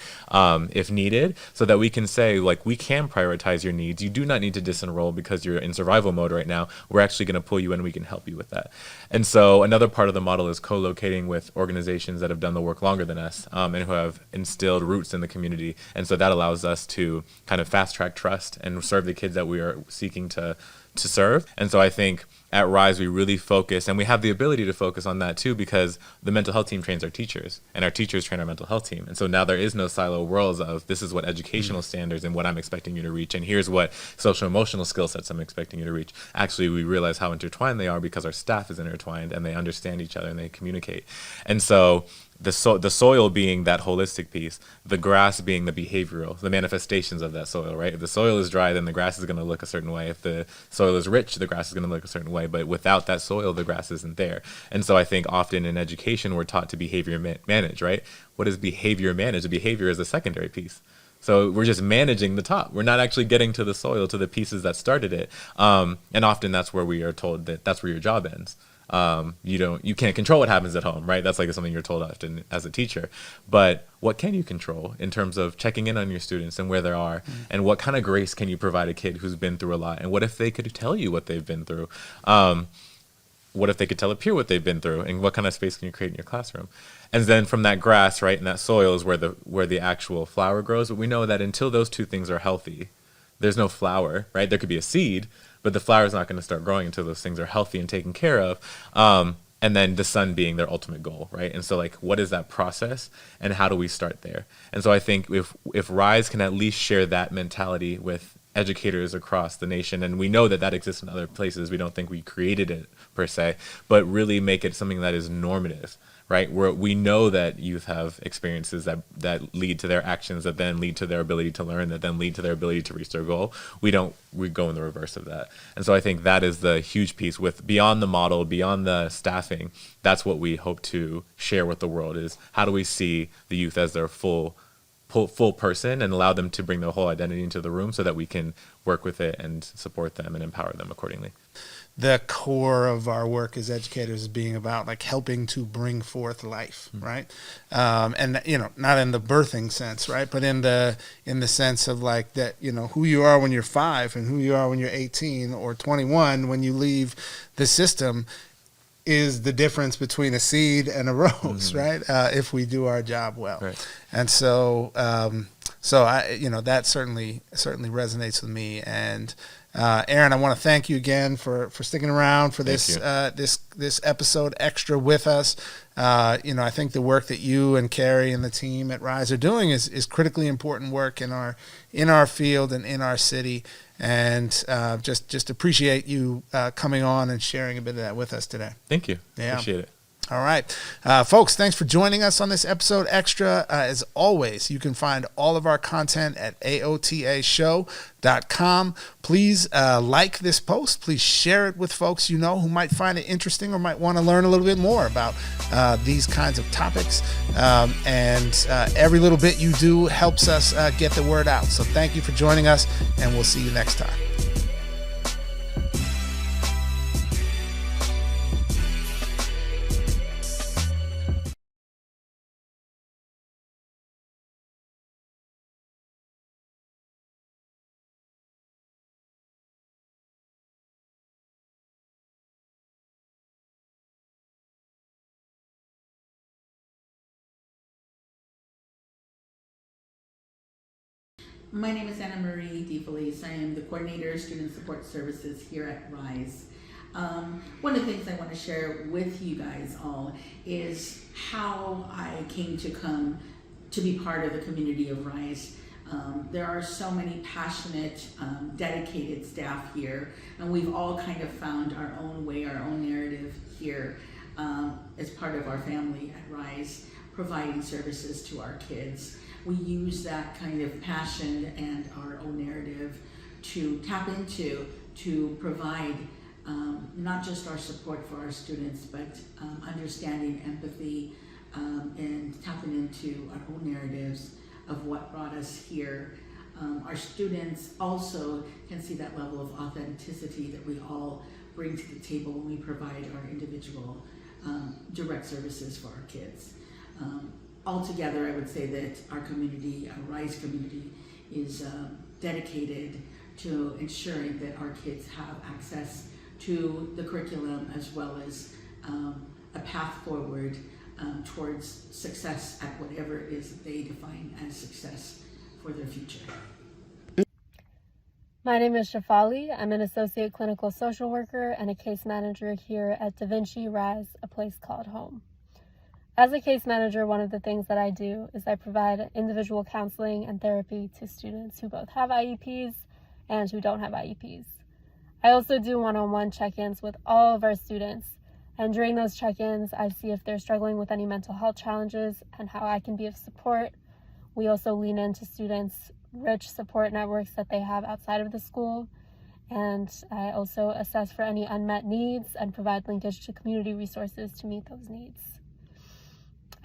if needed, so that we can say, like, we can prioritize your needs. You do not need to disenroll because you're in survival mode right now. We're actually going to pull you in and we can help you with that. And so another part of the model is co-locating with organizations that have done the work longer than us and who have instilled roots in the community. And so that allows us to kind of fast track trust and serve the kids that we are seeking to serve. And so I think at RISE we really focus, and we have the ability to focus on that too, because the mental health team trains our teachers and our teachers train our mental health team. And so now there is no silo worlds of this is what educational standards and what I'm expecting you to reach, and here's what social emotional skill sets I'm expecting you to reach. Actually, we realize how intertwined they are because our staff is intertwined and they understand each other and they communicate. And so the soil being that holistic piece, the grass being the behavioral, the manifestations of that soil, right? If the soil is dry, then the grass is going to look a certain way. If the soil is rich, the grass is going to look a certain way. But without that soil, the grass isn't there. And so I think often in education, we're taught to behavior manage, right? What is behavior manage? The behavior is the secondary piece. So we're just managing the top. We're not actually getting to the soil, to the pieces that started it. And often that's where we are told that that's where your job ends. You can't control what happens at home, right? That's like something you're told often as a teacher. But what can you control in terms of checking in on your students and where they are, and what kind of grace can you provide a kid who's been through a lot? And what if they could tell you what they've been through? What if they could tell a peer what they've been through? And what kind of space can you create in your classroom? And then from that grass, right, and that soil is where the actual flower grows. But we know that until those two things are healthy, there's no flower, right? There could be a seed, but the flower is not going to start growing until those things are healthy and taken care of. and then the sun being their ultimate goal, right? And so like, what is that process, and how do we start there? And so I think if Rise can at least share that mentality with educators across the nation, and we know that that exists in other places, we don't think we created it per se, but really make it something that is normative, right? Where we know that youth have experiences that lead to their actions, that then lead to their ability to learn, that then lead to their ability to reach their goal. We go in the reverse of that. And so I think that is the huge piece with beyond the model, beyond the staffing. That's what we hope to share with the world, is how do we see the youth as their full person and allow them to bring their whole identity into the room so that we can work with it and support them and empower them accordingly. The core of our work as educators is being about like helping to bring forth life, right? And you know, not in the birthing sense, right? But in the sense of like that, you know, who you are when you're 5 and who you are when you're 18 or 21 when you leave the system is the difference between a seed and a rose, right? If we do our job well. Right. And so, so I, you know, that certainly resonates with me. And Aaron, I want to thank you again for sticking around for this this episode extra with us. You know, I think the work that you and Carrie and the team at Rise are doing is critically important work in our field and in our city. And just appreciate you coming on and sharing a bit of that with us today. Thank you. Yeah. Appreciate it. All right. Folks, thanks for joining us on this episode extra. As always, you can find all of our content at aotashow.com. Please like this post. Please share it with folks you know who might find it interesting or might want to learn a little bit more about these kinds of topics. And every little bit you do helps us get the word out. So thank you for joining us, and we'll see you next time. My name is Anna Marie DeFelice. I am the Coordinator of Student Support Services here at Rise. One of the things I want to share with you guys all is how I came to come to be part of the community of Rise. There are so many passionate, dedicated staff here, and we've all kind of found our own way, our own narrative here as part of our family at Rise, providing services to our kids. We use that kind of passion and our own narrative to tap into, to provide not just our support for our students, but understanding, empathy, and tapping into our own narratives of what brought us here. Our students also can see that level of authenticity that we all bring to the table when we provide our individual direct services for our kids. Altogether, I would say that our community, our Rise community, is dedicated to ensuring that our kids have access to the curriculum as well as a path forward towards success at whatever it is that they define as success for their future. My name is Shafali. I'm an associate clinical social worker and a case manager here at Vinci Rise, a place called home. As a case manager, one of the things that I do is I provide individual counseling and therapy to students who both have IEPs and who don't have IEPs. I also do one-on-one check-ins with all of our students, and during those check-ins, I see if they're struggling with any mental health challenges and how I can be of support. We also lean into students' rich support networks that they have outside of the school, and I also assess for any unmet needs and provide linkage to community resources to meet those needs.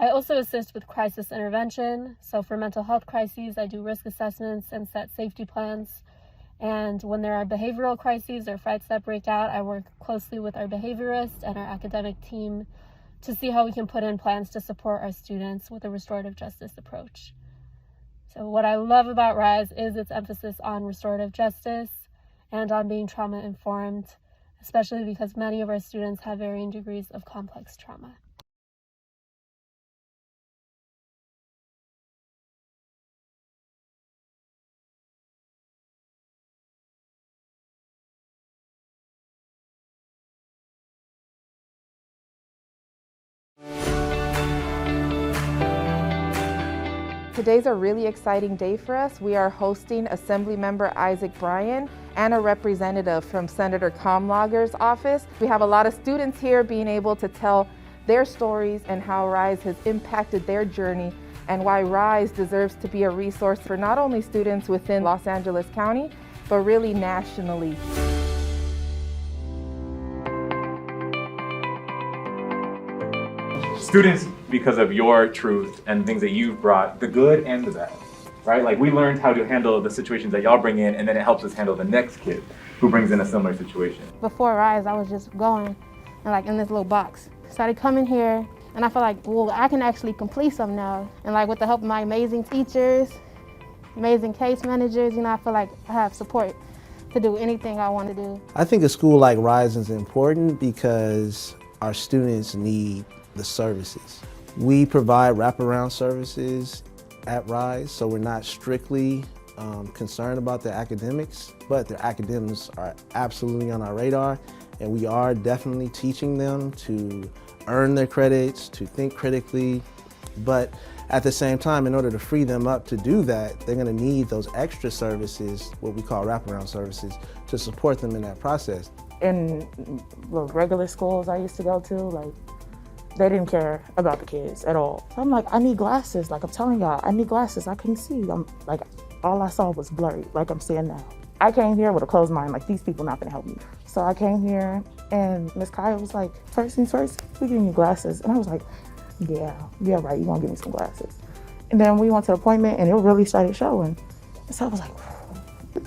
I also assist with crisis intervention. So for mental health crises, I do risk assessments and set safety plans. And when there are behavioral crises or fights that break out, I work closely with our behaviorist and our academic team to see how we can put in plans to support our students with a restorative justice approach. So what I love about Rise is its emphasis on restorative justice and on being trauma informed, especially because many of our students have varying degrees of complex trauma. Today's a really exciting day for us. We are hosting Assemblymember Isaac Bryan and a representative from Senator Kamlager's office. We have a lot of students here being able to tell their stories and how RISE has impacted their journey and why RISE deserves to be a resource for not only students within Los Angeles County, but really nationally. Students, because of your truth and things that you've brought, the good and the bad, right? Like we learned how to handle the situations that y'all bring in, and then it helps us handle the next kid who brings in a similar situation. Before RISE, I was just going and like in this little box. Started coming here, and I feel like, well, I can actually complete something now. And like with the help of my amazing teachers, amazing case managers, you know, I feel like I have support to do anything I want to do. I think a school like RISE is important because our students need the services. We provide wraparound services at RISE, so we're not strictly concerned about their academics, but their academics are absolutely on our radar, and we are definitely teaching them to earn their credits, to think critically, but at the same time, in order to free them up to do that, they're gonna need those extra services, what we call wraparound services, to support them in that process. In the regular schools I used to go to, like, they didn't care about the kids at all. So I'm like, I need glasses. Like I'm telling y'all, I need glasses. I couldn't see. I'm like, all I saw was blurry, like I'm seeing now. I came here with a closed mind, like these people not gonna help me. So I came here and Miss Kaya was like, first things first, we give you glasses. And I was like, yeah, right, you gonna give me some glasses. And then we went to the appointment and it really started showing. So I was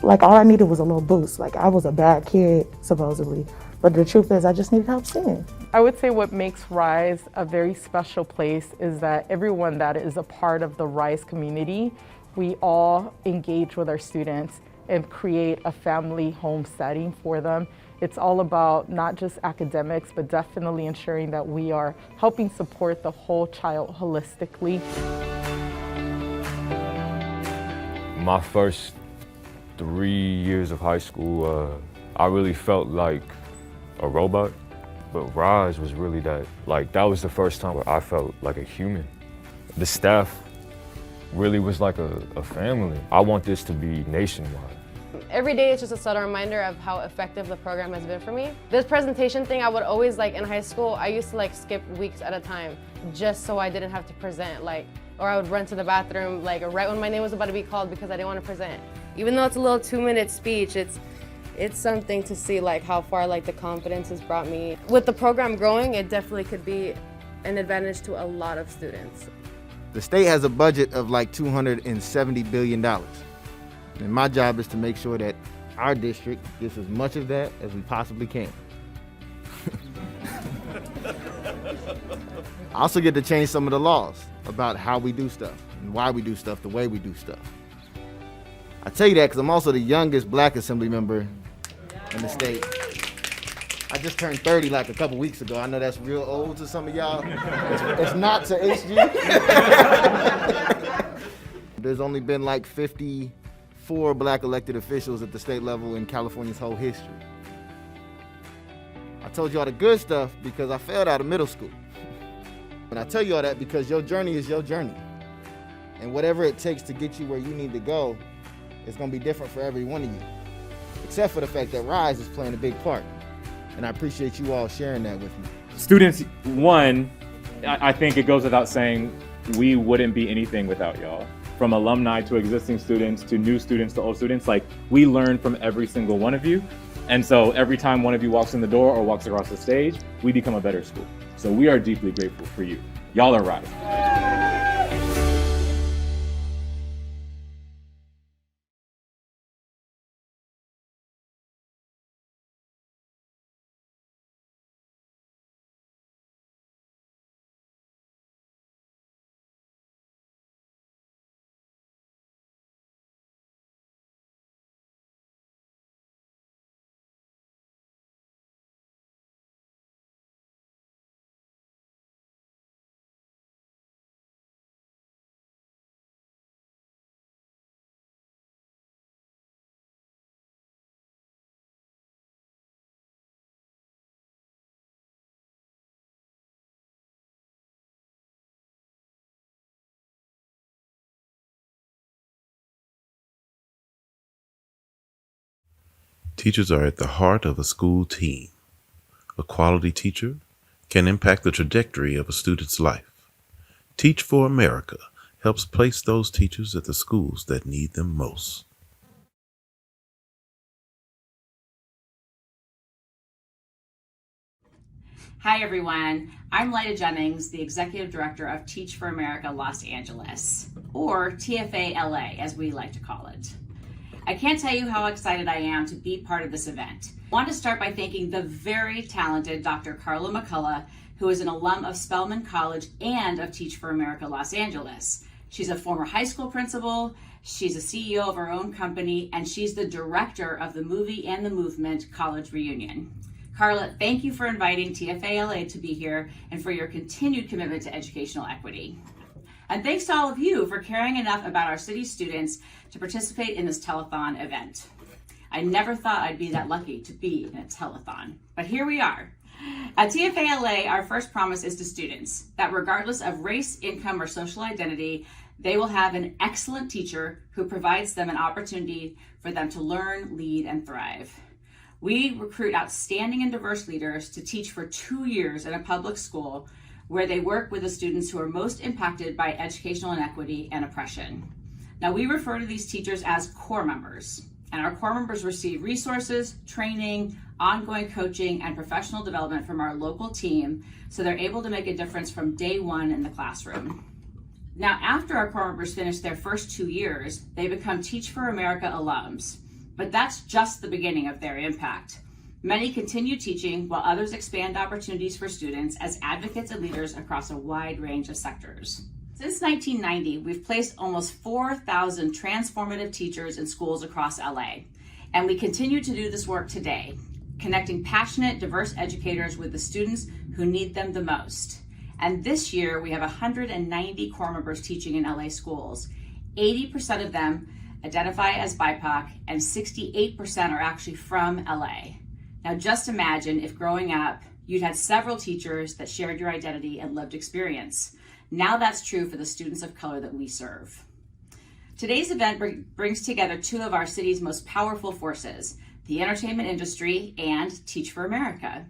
like all I needed was a little boost. Like I was a bad kid, supposedly. But the truth is I just needed help seeing. I would say what makes RISE a very special place is that everyone that is a part of the RISE community, we all engage with our students and create a family home setting for them. It's all about not just academics, but definitely ensuring that we are helping support the whole child holistically. My first 3 years of high school, I really felt like a robot, but RISE was really that was the first time where I felt like a human. The staff really was like a family. I want this to be nationwide. Every day it's just a subtle reminder of how effective the program has been for me. This presentation thing, I would always in high school, I used to skip weeks at a time just so I didn't have to present, or I would run to the bathroom right when my name was about to be called because I didn't want to present. Even though it's a little 2-minute speech, it's something to see how far the confidence has brought me. With the program growing, it definitely could be an advantage to a lot of students. The state has a budget of $270 billion. And my job is to make sure that our district gets as much of that as we possibly can. I also get to change some of the laws about how we do stuff and why we do stuff the way we do stuff. I tell you that because I'm also the youngest black assembly member in the state. I just turned 30 a couple weeks ago. I know that's real old to some of y'all. It's not to HG. There's only been 54 black elected officials at the state level in California's whole history. I told you all the good stuff because I failed out of middle school. And I tell you all that because your journey is your journey. And whatever it takes to get you where you need to go, it's gonna be different for every one of you. Except for the fact that RISE is playing a big part. And I appreciate you all sharing that with me. Students, one, I think it goes without saying, we wouldn't be anything without y'all. From alumni to existing students to new students to old students, we learn from every single one of you. And so every time one of you walks in the door or walks across the stage, we become a better school. So we are deeply grateful for you. Y'all are RISE. Teachers are at the heart of a school team. A quality teacher can impact the trajectory of a student's life. Teach for America helps place those teachers at the schools that need them most. Hi everyone, I'm Lyda Jennings, the Executive Director of Teach for America Los Angeles, or TFA LA as we like to call it. I can't tell you how excited I am to be part of this event. I want to start by thanking the very talented Dr. Carla McCullough, who is an alum of Spelman College and of Teach for America Los Angeles. She's a former high school principal, she's a CEO of her own company, and she's the director of the Movie and the Movement College Reunion. Carla, thank you for inviting TFA LA to be here and for your continued commitment to educational equity. And thanks to all of you for caring enough about our city's students to participate in this telethon event. I never thought I'd be that lucky to be in a telethon, but here we are. At TFA LA, our first promise is to students that regardless of race, income, or social identity, they will have an excellent teacher who provides them an opportunity for them to learn, lead, and thrive. We recruit outstanding and diverse leaders to teach for 2 years in a public school where they work with the students who are most impacted by educational inequity and oppression. Now, we refer to these teachers as core members, and our core members receive resources, training, ongoing coaching, and professional development from our local team so they're able to make a difference from day one in the classroom. Now, after our core members finish their first 2 years, they become Teach for America alums. But that's just the beginning of their impact. Many continue teaching while others expand opportunities for students as advocates and leaders across a wide range of sectors. Since 1990, we've placed almost 4,000 transformative teachers in schools across LA. And we continue to do this work today, connecting passionate, diverse educators with the students who need them the most. And this year, we have 190 core members teaching in LA schools. 80% of them identify as BIPOC, and 68% are actually from LA. Now just imagine if growing up, you'd had several teachers that shared your identity and lived experience. Now that's true for the students of color that we serve. Today's event brings together two of our city's most powerful forces, the entertainment industry and Teach for America.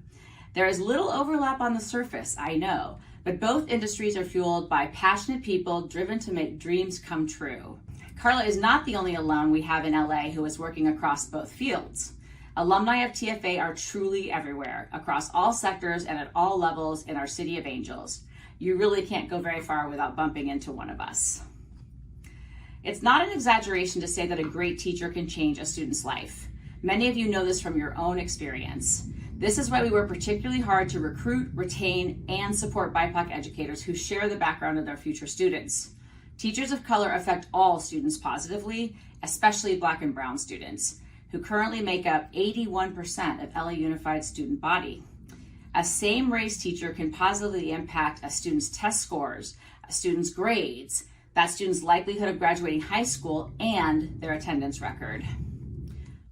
There is little overlap on the surface, I know, but both industries are fueled by passionate people driven to make dreams come true. Carla is not the only alum we have in LA who is working across both fields. Alumni of TFA are truly everywhere, across all sectors and at all levels in our City of Angels. You really can't go very far without bumping into one of us. It's not an exaggeration to say that a great teacher can change a student's life. Many of you know this from your own experience. This is why we work particularly hard to recruit, retain, and support BIPOC educators who share the background of their future students. Teachers of color affect all students positively, especially Black and Brown students, who currently make up 81% of LA Unified student body. A same-race teacher can positively impact a student's test scores, a student's grades, that student's likelihood of graduating high school, and their attendance record.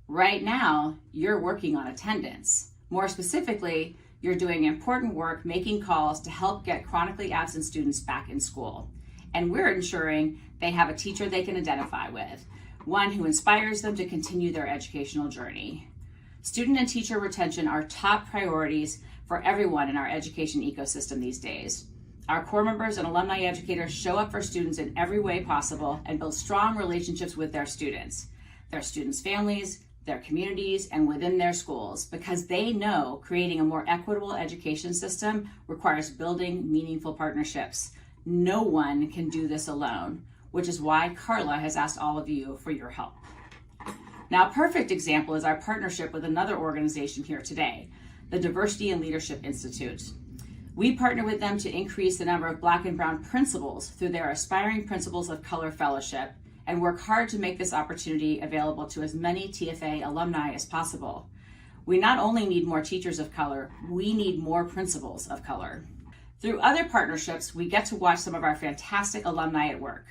Right now, you're working on attendance. More specifically, you're doing important work making calls to help get chronically absent students back in school. And we're ensuring they have a teacher they can identify with, one who inspires them to continue their educational journey. Student and teacher retention are top priorities for everyone in our education ecosystem these days. Our core members and alumni educators show up for students in every way possible and build strong relationships with their students' families, their communities, and within their schools, because they know creating a more equitable education system requires building meaningful partnerships. No one can do this alone, which is why Carla has asked all of you for your help. Now, a perfect example is our partnership with another organization here today, the Diversity and Leadership Institute. We partner with them to increase the number of Black and Brown principals through their Aspiring Principals of Color Fellowship and work hard to make this opportunity available to as many TFA alumni as possible. We not only need more teachers of color, we need more principals of color. Through other partnerships, we get to watch some of our fantastic alumni at work.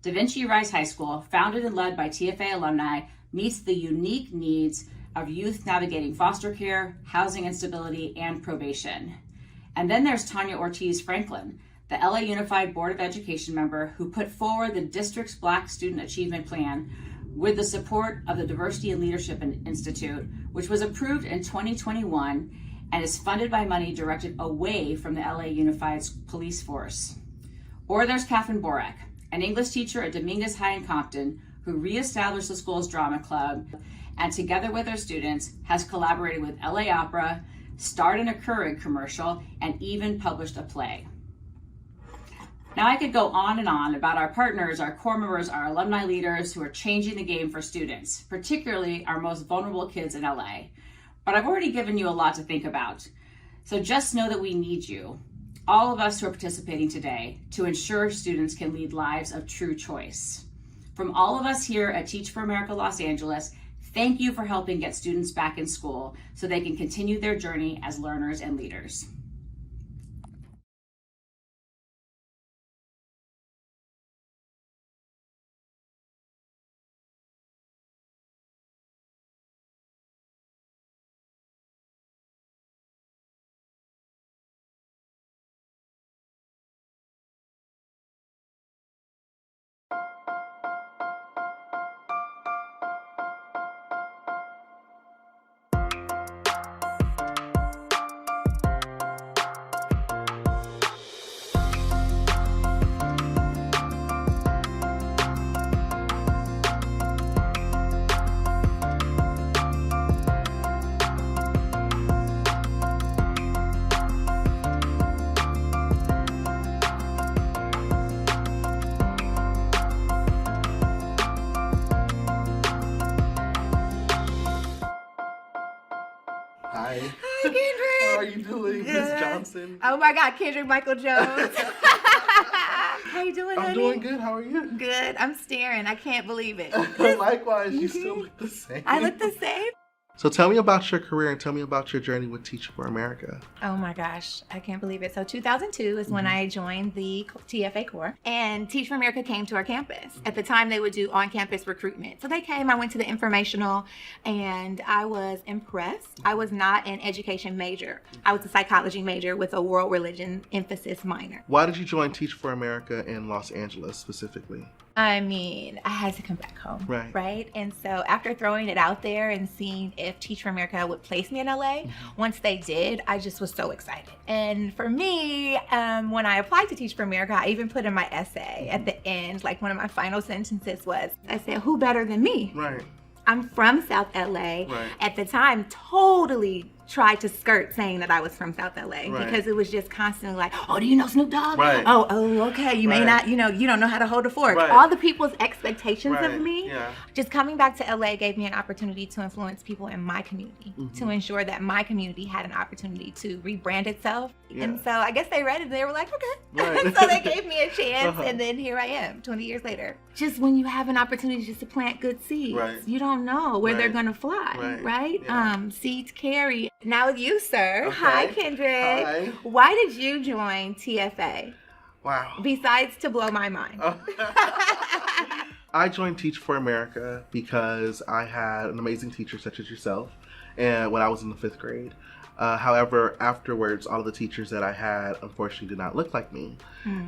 Vinci Rise High School, founded and led by TFA alumni, meets the unique needs of youth navigating foster care, housing instability, and probation. And then there's Tanya Ortiz Franklin, the LA Unified Board of Education member who put forward the district's Black Student Achievement Plan, with the support of the Diversity and Leadership Institute, which was approved in 2021 and is funded by money directed away from the LA Unified Police Force. Or there's Catherine Borek, an English teacher at Dominguez High in Compton, who reestablished the school's drama club and together with her students has collaborated with LA Opera, starred in a Keurig commercial, and even published a play. Now I could go on and on about our partners, our core members, our alumni leaders who are changing the game for students, particularly our most vulnerable kids in LA. But I've already given you a lot to think about. So just know that we need you, all of us who are participating today, to ensure students can lead lives of true choice. From all of us here at Teach for America Los Angeles, thank you for helping get students back in school so they can continue their journey as learners and leaders. Hi. Hi, Kendrick. How are you doing, Miss Johnson? Oh my God, Kendrick Michael Jones. How you doing, honey? I'm doing good. How are you? Good. I'm staring. I can't believe it. Likewise, you still look the same. I look the same? So tell me about your career and tell me about your journey with Teach for America. Oh my gosh, I can't believe it. So 2002 is when I joined the TFA Corps, and Teach for America came to our campus. At the time, they would do on-campus recruitment. So they came, I went to the informational, and I was impressed. I was not an education major. I was a psychology major with a world religion emphasis minor. Why did you join Teach for America in Los Angeles specifically? I mean, I had to come back home, right? And so after throwing it out there and seeing if Teach for America would place me in LA, once they did, I just was so excited. And for me, when I applied to Teach for America, I even put in my essay at the end, like one of my final sentences was, I said, who better than me? Right. I'm from South LA. At the time, totally tried to skirt saying that I was from South LA because it was just constantly like, oh, do you know Snoop Dogg? Oh, okay. You may not, you don't know how to hold a fork. All the people's expectations of me. Just coming back to LA gave me an opportunity to influence people in my community, to ensure that my community had an opportunity to rebrand itself. And so I guess they read it and they were like, okay. So they gave me a chance and then here I am 20 years later. Just when you have an opportunity just to plant good seeds, you don't know where they're going to fly, right? Seeds carry. Now you, sir. Okay. Hi, Kendrick. Hi. Why did you join TFA? Wow. Besides to blow my mind. I joined Teach for America because I had an amazing teacher such as yourself, and when I was in the 5th grade. However, afterwards, all of the teachers that I had unfortunately did not look like me.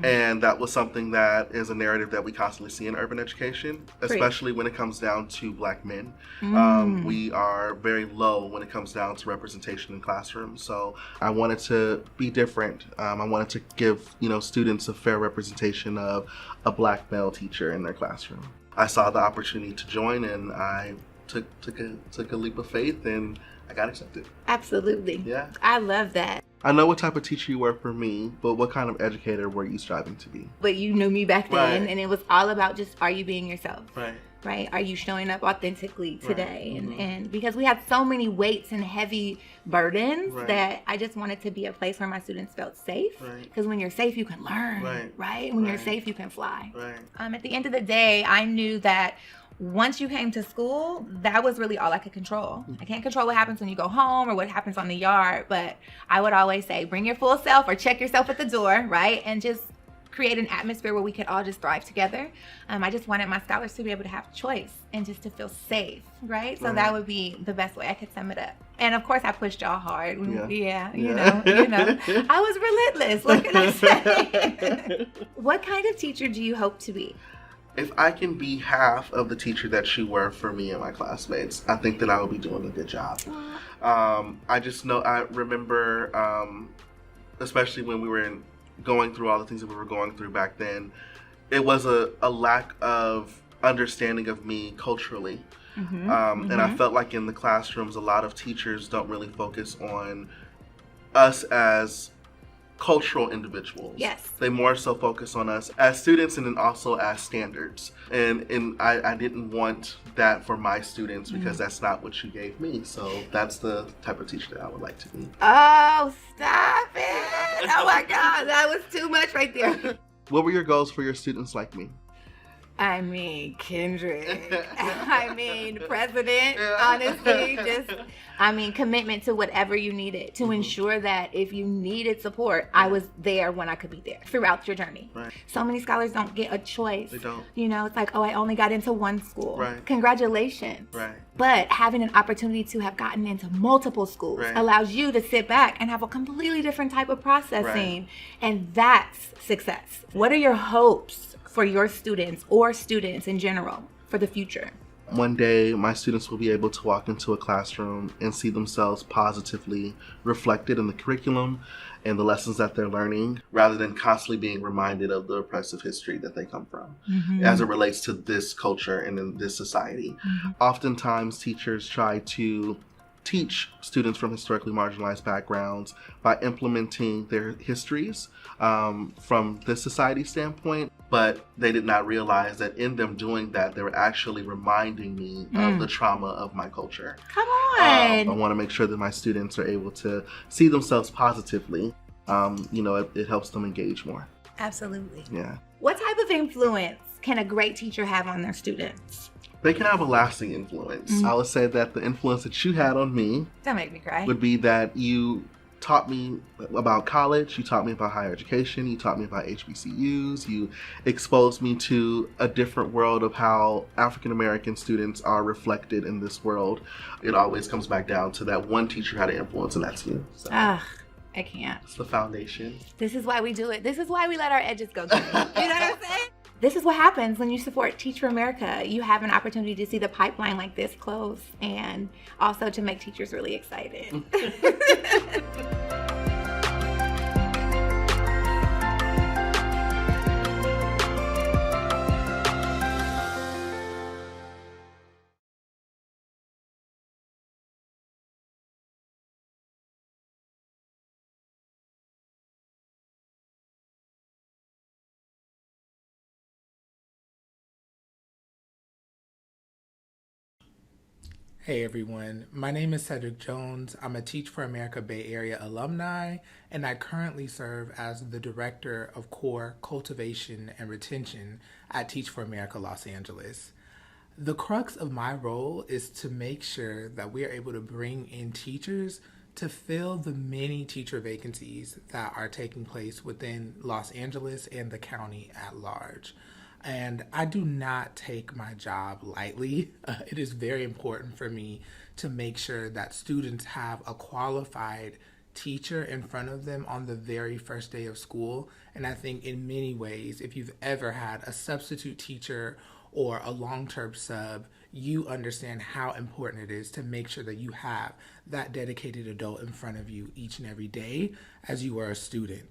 And that was something that is a narrative that we constantly see in urban education, especially when it comes down to Black men. We are very low when it comes down to representation in classrooms. So I wanted to be different. I wanted to give, students a fair representation of a Black male teacher in their classroom. I saw the opportunity to join and I took a leap of faith and I got accepted. Absolutely. Yeah. I love that. I know what type of teacher you were for me, but what kind of educator were you striving to be? But you knew me back then, and it was all about just, are you being yourself? Right. Are you showing up authentically today? And because we had so many weights and heavy burdens that I just wanted to be a place where my students felt safe. Because when you're safe, you can learn, right? When you're safe, you can fly. At the end of the day, I knew that once you came to school, that was really all I could control. I can't control what happens when you go home or what happens on the yard, but I would always say, bring your full self or check yourself at the door, right? And just create an atmosphere where we could all just thrive together. I just wanted my scholars to be able to have choice and just to feel safe, right? So that would be the best way I could sum it up. And of course, I pushed y'all hard. Yeah. You know. I was relentless. What can I say? What kind of teacher do you hope to be? If I can be half of the teacher that you were for me and my classmates, I think that I will be doing a good job. I remember, especially when we were going through all the things that we were going through back then, it was a lack of understanding of me culturally. And I felt like in the classrooms, a lot of teachers don't really focus on us as cultural individuals. Yes. They more so focus on us as students and then also as standards. And I didn't want that for my students because that's not what you gave me. So that's the type of teacher that I would like to be. Oh, stop it. Oh my God, that was too much right there. What were your goals for your students like me? I mean, Kendrick. I mean, president, honestly. Commitment to whatever you needed to ensure that if you needed support, I was there when I could be there throughout your journey. Right. So many scholars don't get a choice. They don't. You know, it's like, oh, I only got into one school. Right. Congratulations. Right. But having an opportunity to have gotten into multiple schools allows you to sit back and have a completely different type of processing. Right. And that's success. What are your hopes for your students or students in general for the future? One day, my students will be able to walk into a classroom and see themselves positively reflected in the curriculum and the lessons that they're learning, rather than constantly being reminded of the oppressive history that they come from as it relates to this culture and in this society. Oftentimes, teachers try to teach students from historically marginalized backgrounds by implementing their histories from this society standpoint, but they did not realize that in them doing that, they were actually reminding me of the trauma of my culture. Come on! I want to make sure that my students are able to see themselves positively. It helps them engage more. Absolutely. Yeah. What type of influence can a great teacher have on their students? They can have a lasting influence. I would say that the influence that you had on me Don't make me cry. would be that you taught me about college, you taught me about higher education, you taught me about HBCUs, you exposed me to a different world of how African American students are reflected in this world. It always comes back down to that one teacher had an influence, and that's you. So. I can't. It's the foundation. This is why we do it. This is why we let our edges go. You know what I'm saying? This is what happens when you support Teach for America. You have an opportunity to see the pipeline like this close, and also to make teachers really excited. Hey everyone, my name is Cedric Jones. I'm a Teach for America Bay Area alumni, and I currently serve as the Director of Core Cultivation and Retention at Teach for America Los Angeles. The crux of my role is to make sure that we are able to bring in teachers to fill the many teacher vacancies that are taking place within Los Angeles and the county at large. And I do not take my job lightly. It is very important for me to make sure that students have a qualified teacher in front of them on the very first day of school. And I think in many ways, if you've ever had a substitute teacher or a long-term sub, you understand how important it is to make sure that you have that dedicated adult in front of you each and every day as you are a student.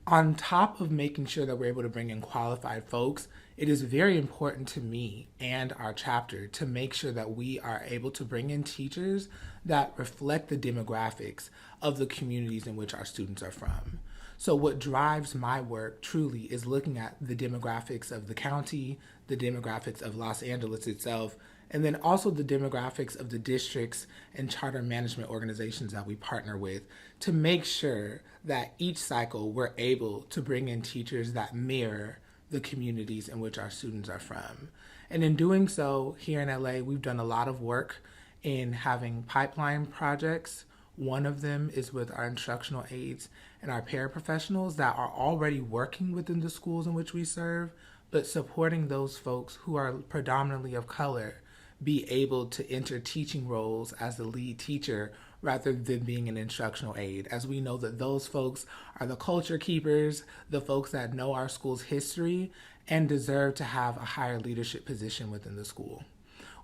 On top of making sure that we're able to bring in qualified folks, it is very important to me and our chapter to make sure that we are able to bring in teachers that reflect the demographics of the communities in which our students are from. So what drives my work truly is looking at the demographics of the county, the demographics of Los Angeles itself, and then also the demographics of the districts and charter management organizations that we partner with to make sure that each cycle we're able to bring in teachers that mirror the communities in which our students are from. And in doing so, here in LA, we've done a lot of work in having pipeline projects. One of them is with our instructional aides and our paraprofessionals that are already working within the schools in which we serve, but supporting those folks who are predominantly of color be able to enter teaching roles as the lead teacher rather than being an instructional aide, as we know that those folks are the culture keepers, the folks that know our school's history and deserve to have a higher leadership position within the school.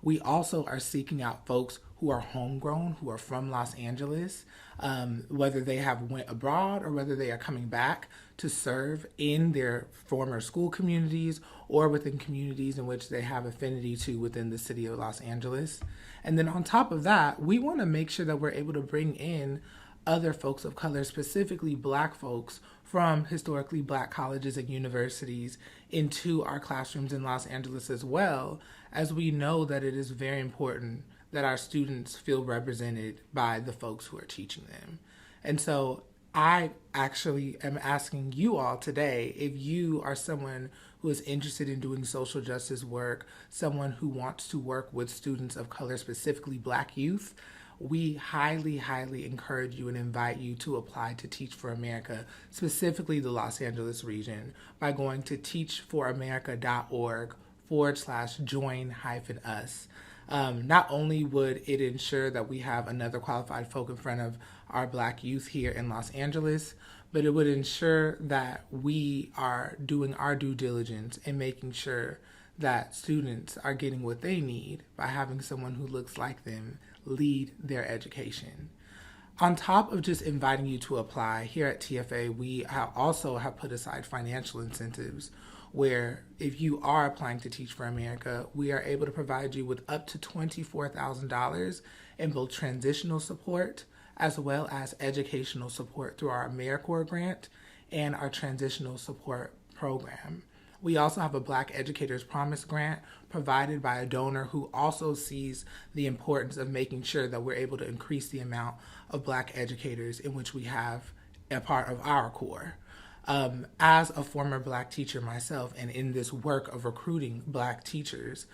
We also are seeking out folks who are homegrown, who are from Los Angeles, whether they have went abroad or whether they are coming back to serve in their former school communities or within communities in which they have affinity to within the city of Los Angeles. And then on top of that, we want to make sure that we're able to bring in other folks of color, specifically Black folks from historically Black colleges and universities, into our classrooms in Los Angeles as well, as we know that it is very important that our students feel represented by the folks who are teaching them. And so I actually am asking you all today, if you are someone who is interested in doing social justice work, someone who wants to work with students of color, specifically Black youth, we highly, highly encourage you and invite you to apply to Teach for America, specifically the Los Angeles region, by going to teachforamerica.org/join-us. Not only would it ensure that we have another qualified folk in front of our Black youth here in Los Angeles, but it would ensure that we are doing our due diligence and making sure that students are getting what they need by having someone who looks like them lead their education. On top of just inviting you to apply, here at TFA, we also have put aside financial incentives where if you are applying to Teach for America, we are able to provide you with up to $24,000 in both transitional support as well as educational support through our AmeriCorps grant and our transitional support program. We also have a Black Educators Promise grant provided by a donor who also sees the importance of making sure that we're able to increase the amount of Black educators in which we have a part of our corps. As a former Black teacher myself, and in this work of recruiting Black teachers,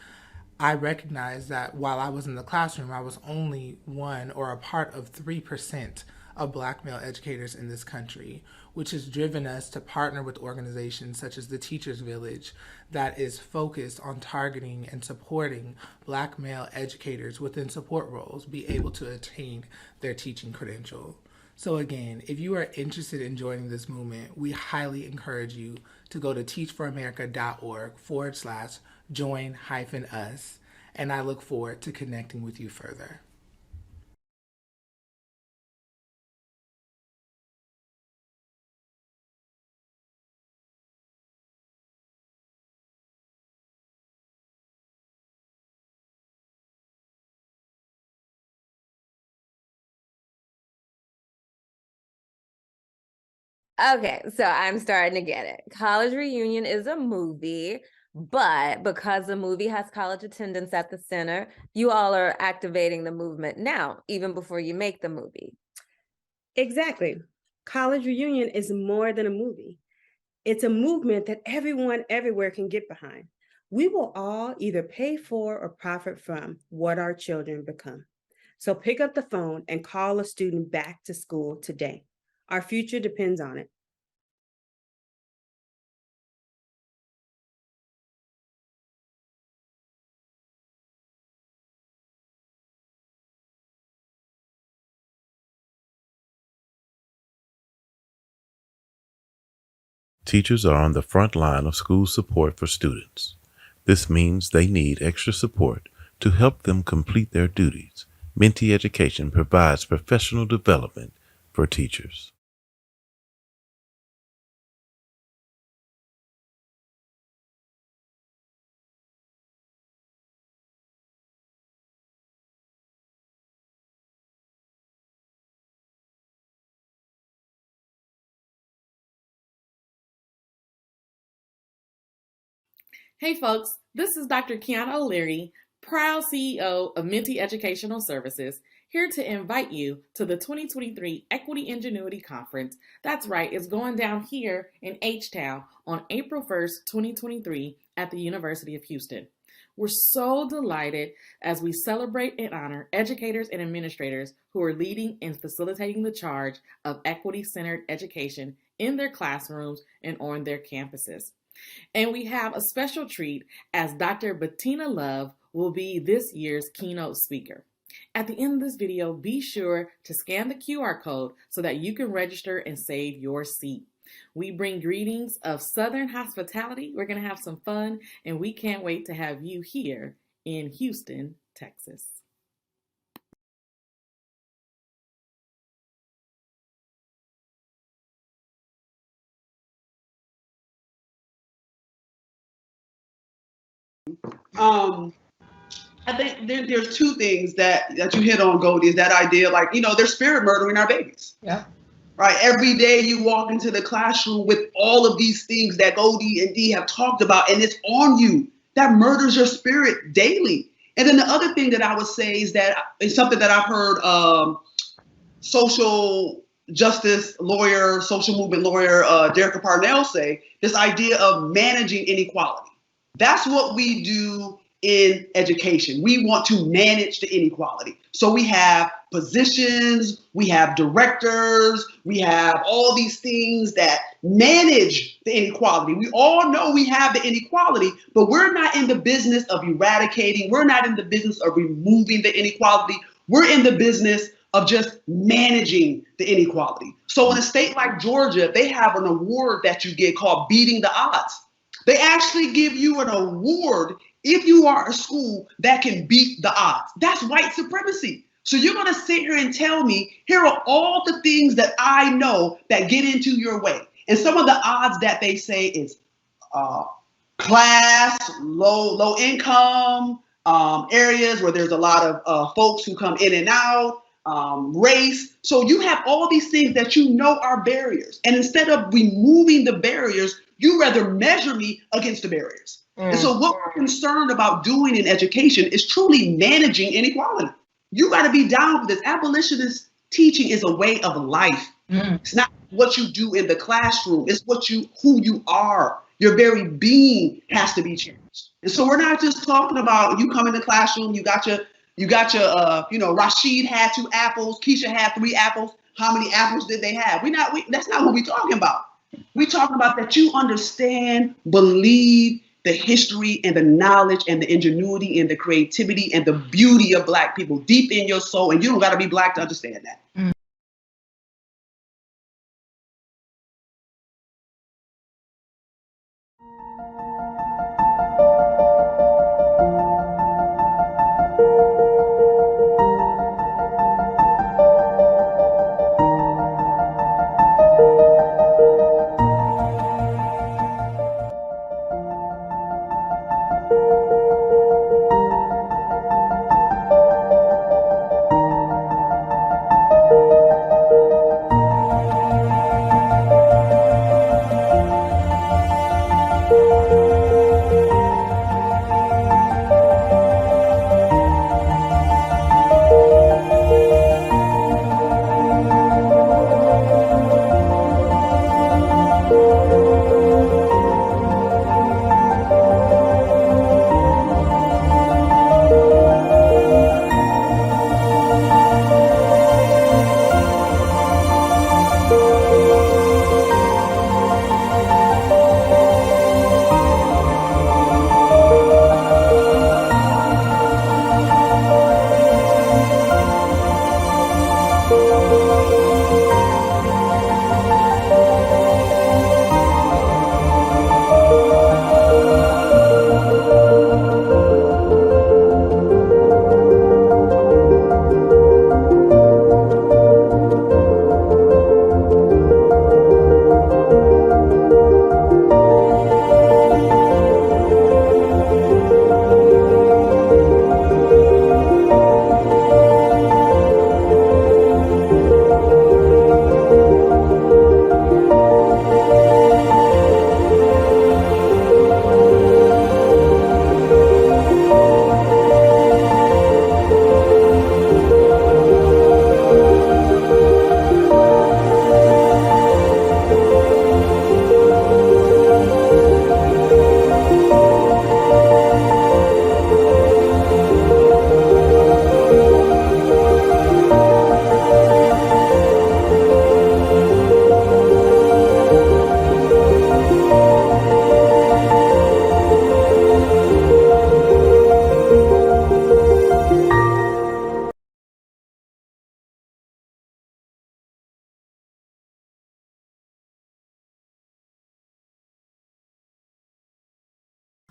I recognize that while I was in the classroom, I was only one or a part of 3% of Black male educators in this country, which has driven us to partner with organizations such as the Teachers Village that is focused on targeting and supporting Black male educators within support roles be able to attain their teaching credential. So again, if you are interested in joining this movement, we highly encourage you to go to teachforamerica.org/join-us, and I look forward to connecting with you further. Okay, so I'm starting to get it. College Reunion is a movie, but because the movie has college attendance at the center, you all are activating the movement now, even before you make the movie. Exactly. College Reunion is more than a movie. It's a movement that everyone everywhere can get behind. We will all either pay for or profit from what our children become. So pick up the phone and call a student back to school today. Our future depends on it. Teachers are on the front line of school support for students. This means they need extra support to help them complete their duties. Minty Education provides professional development for teachers. Hey folks, this is Dr. Kiana O'Leary, proud CEO of Minty Educational Services, here to invite you to the 2023 Equity Ingenuity Conference. That's right, it's going down here in H-Town on April 1st, 2023 at the University of Houston. We're so delighted as we celebrate and honor educators and administrators who are leading and facilitating the charge of equity-centered education in their classrooms and on their campuses. And we have a special treat as Dr. Bettina Love will be this year's keynote speaker. At the end of this video, be sure to scan the QR code so that you can register and save your seat. We bring greetings of Southern hospitality. We're going to have some fun, and we can't wait to have you here in Houston, Texas. I think there's two things that you hit on, Goldie, is that idea, like, they're spirit murdering our babies. Yeah. Right. Every day you walk into the classroom with all of these things that Goldie and Dee have talked about, and it's on you. That murders your spirit daily. And then the other thing that I would say is that it's something that I've heard social justice lawyer, social movement lawyer, Derek Parnell say, this idea of managing inequality. That's what we do in education. We want to manage the inequality. So we have positions, we have directors, we have all these things that manage the inequality. We all know we have the inequality, but we're not in the business of eradicating. We're not in the business of removing the inequality. We're in the business of just managing the inequality. So in a state like Georgia, they have an award that you get called Beating the Odds. They actually give you an award if you are a school that can beat the odds. That's white supremacy. So you're going to sit here and tell me, here are all the things that I know that get into your way. And some of the odds that they say is class, low income, areas where there's a lot of folks who come in and out, race. So you have all these things that you know are barriers. And instead of removing the barriers, you rather measure me against the barriers. And so what we're concerned about doing in education is truly managing inequality. You got to be down with this. Abolitionist teaching is a way of life. It's not what you do in the classroom. It's who you are. Your very being has to be changed. And so we're not just talking about you come in the classroom, you got your Rashid had 2 apples, Keisha had 3 apples. How many apples did they have? That's not what we're talking about. We're talking about that you understand, believe the history and the knowledge and the ingenuity and the creativity and the beauty of Black people deep in your soul. And you don't got to be Black to understand that.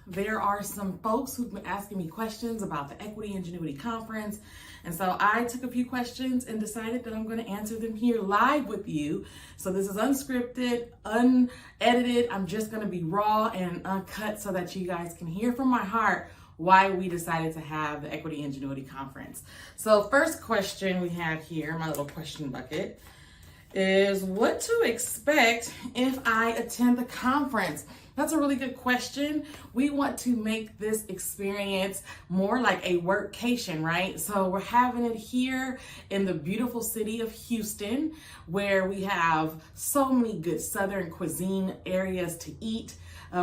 there are some folks who've been asking me questions about the Equity Ingenuity Conference. And so I took a few questions and decided that I'm going to answer them here live with you. So this is unscripted, unedited. I'm just going to be raw and uncut so that you guys can hear from my heart why we decided to have the Equity Ingenuity Conference. So first question we have here, my little question bucket, is what to expect if I attend the conference? That's a really good question. We want to make this experience more like a workcation, right? So we're having it here in the beautiful city of Houston, where we have so many good Southern cuisine areas to eat.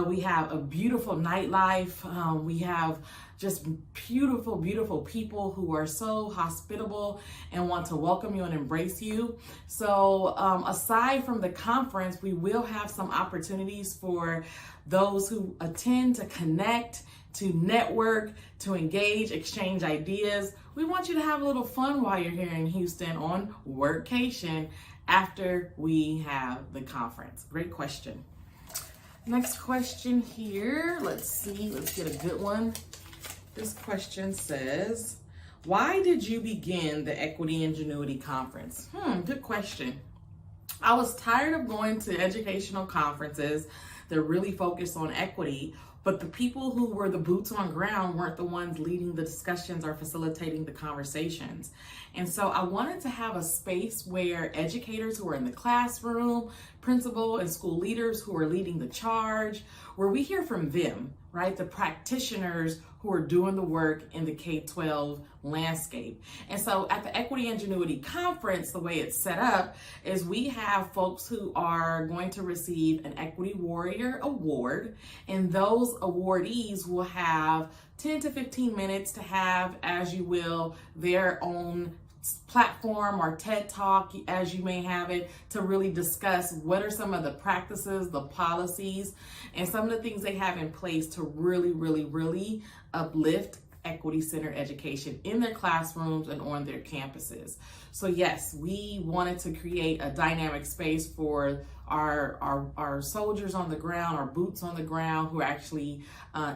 We have a beautiful nightlife. We have just beautiful, beautiful people who are so hospitable and want to welcome you and embrace you. So aside from the conference, we will have some opportunities for those who attend to connect, to network, to engage, exchange ideas. We want you to have a little fun while you're here in Houston on workcation after we have the conference. Great question. Next question here. Let's see, let's get a good one. This question says, why did you begin the Equity Ingenuity Conference? Good question. I was tired of going to educational conferences that really focus on equity, but the people who were the boots on ground weren't the ones leading the discussions or facilitating the conversations. And so I wanted to have a space where educators who are in the classroom, principal and school leaders who are leading the charge, where we hear from them, right? The practitioners who are doing the work in the K-12 landscape. And so at the Equity Ingenuity Conference, the way it's set up is we have folks who are going to receive an Equity Warrior Award, and those awardees will have 10 to 15 minutes to have, as you will, their own platform or TED Talk, as you may have it, to really discuss what are some of the practices, the policies, and some of the things they have in place to really, really, really uplift equity-centered education in their classrooms and on their campuses. So yes, we wanted to create a dynamic space for our soldiers on the ground, our boots on the ground, who are actually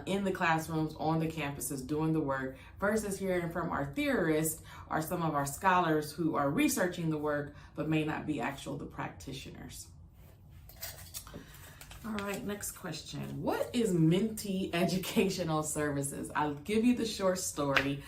in the classrooms, on the campuses, doing the work, versus hearing from our theorists or some of our scholars who are researching the work, but may not be the practitioners. All right, next question. What is Minty Educational Services? I'll give you the short story.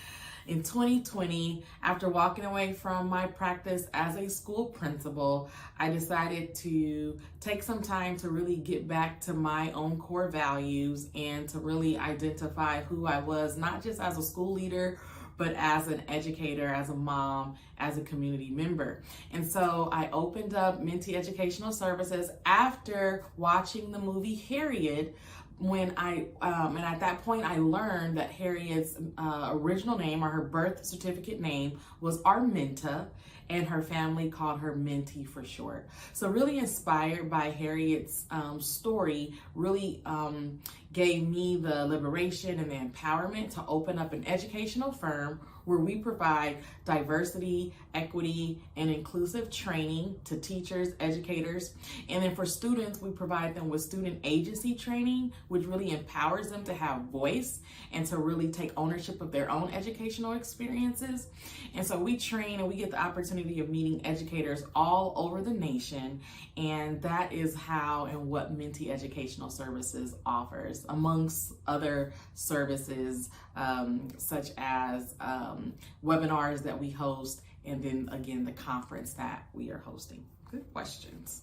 In 2020, after walking away from my practice as a school principal, I decided to take some time to really get back to my own core values and to really identify who I was, not just as a school leader, but as an educator, as a mom, as a community member. And so I opened up Minty Educational Services after watching the movie Harriet, when and at that point I learned that Harriet's original name, or her birth certificate name, was Arminta, and her family called her Minty for short. So really inspired by Harriet's story, really gave me the liberation and the empowerment to open up an educational firm where we provide diversity, equity, and inclusive training to teachers, educators. And then for students, we provide them with student agency training, which really empowers them to have voice and to really take ownership of their own educational experiences. And so we train and we get the opportunity of meeting educators all over the nation. And that is how and what Minty Educational Services offers, amongst other services such as webinars that we host, and then again the conference that we are hosting. Good questions.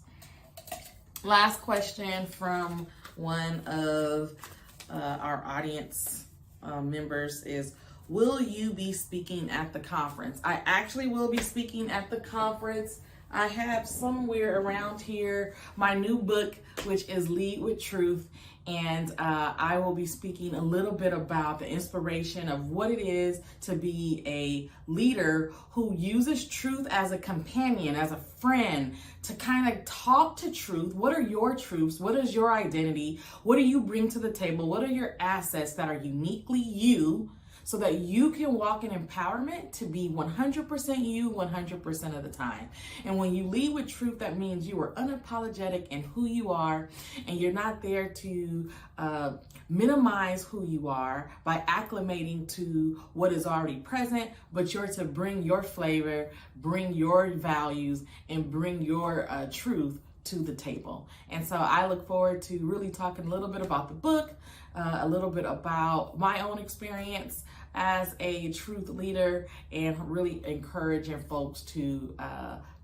Last question from one of our audience members is, will you be speaking at the conference? I actually will be speaking at the conference. I have somewhere around here my new book, which is Lead with Truth. And I will be speaking a little bit about the inspiration of what it is to be a leader who uses truth as a companion, as a friend, to kind of talk to truth. What are your truths? What is your identity? What do you bring to the table? What are your assets that are uniquely you, so that you can walk in empowerment to be 100% you 100% of the time. And when you lead with truth, that means you are unapologetic in who you are, and you're not there to minimize who you are by acclimating to what is already present, but you're to bring your flavor, bring your values, and bring your truth to the table. And so I look forward to really talking a little bit about the book, a little bit about my own experience as a truth leader, and really encouraging folks to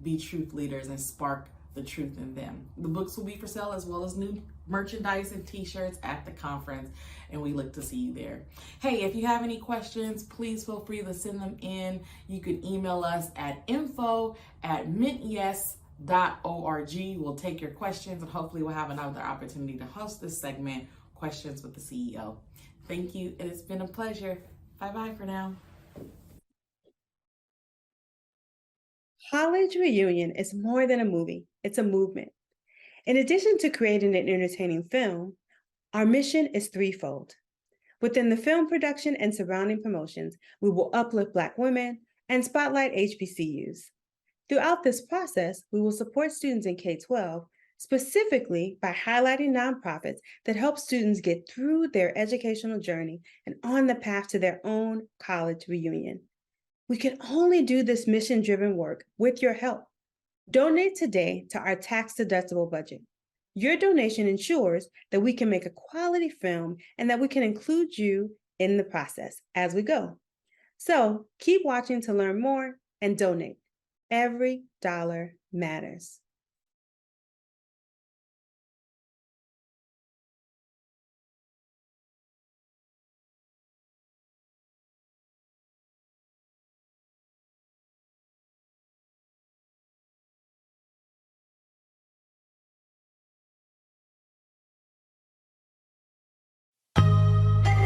be truth leaders and spark the truth in them. The books will be for sale, as well as new merchandise and t-shirts at the conference, and we look to see you there. Hey, if you have any questions, please feel free to send them in. You can email us at info@mintyes.org. We'll take your questions, and hopefully we'll have another opportunity to host this segment, Questions with the CEO. Thank you, and it's been a pleasure. Bye-bye for now. College Reunion is more than a movie, it's a movement. In addition to creating an entertaining film, our mission is threefold. Within the film production and surrounding promotions, we will uplift Black women and spotlight HBCUs. Throughout this process, we will support students in K-12, specifically by highlighting nonprofits that help students get through their educational journey and on the path to their own college reunion. We can only do this mission-driven work with your help. Donate today to our tax-deductible budget. Your donation ensures that we can make a quality film and that we can include you in the process as we go. So keep watching to learn more and donate. Every dollar matters.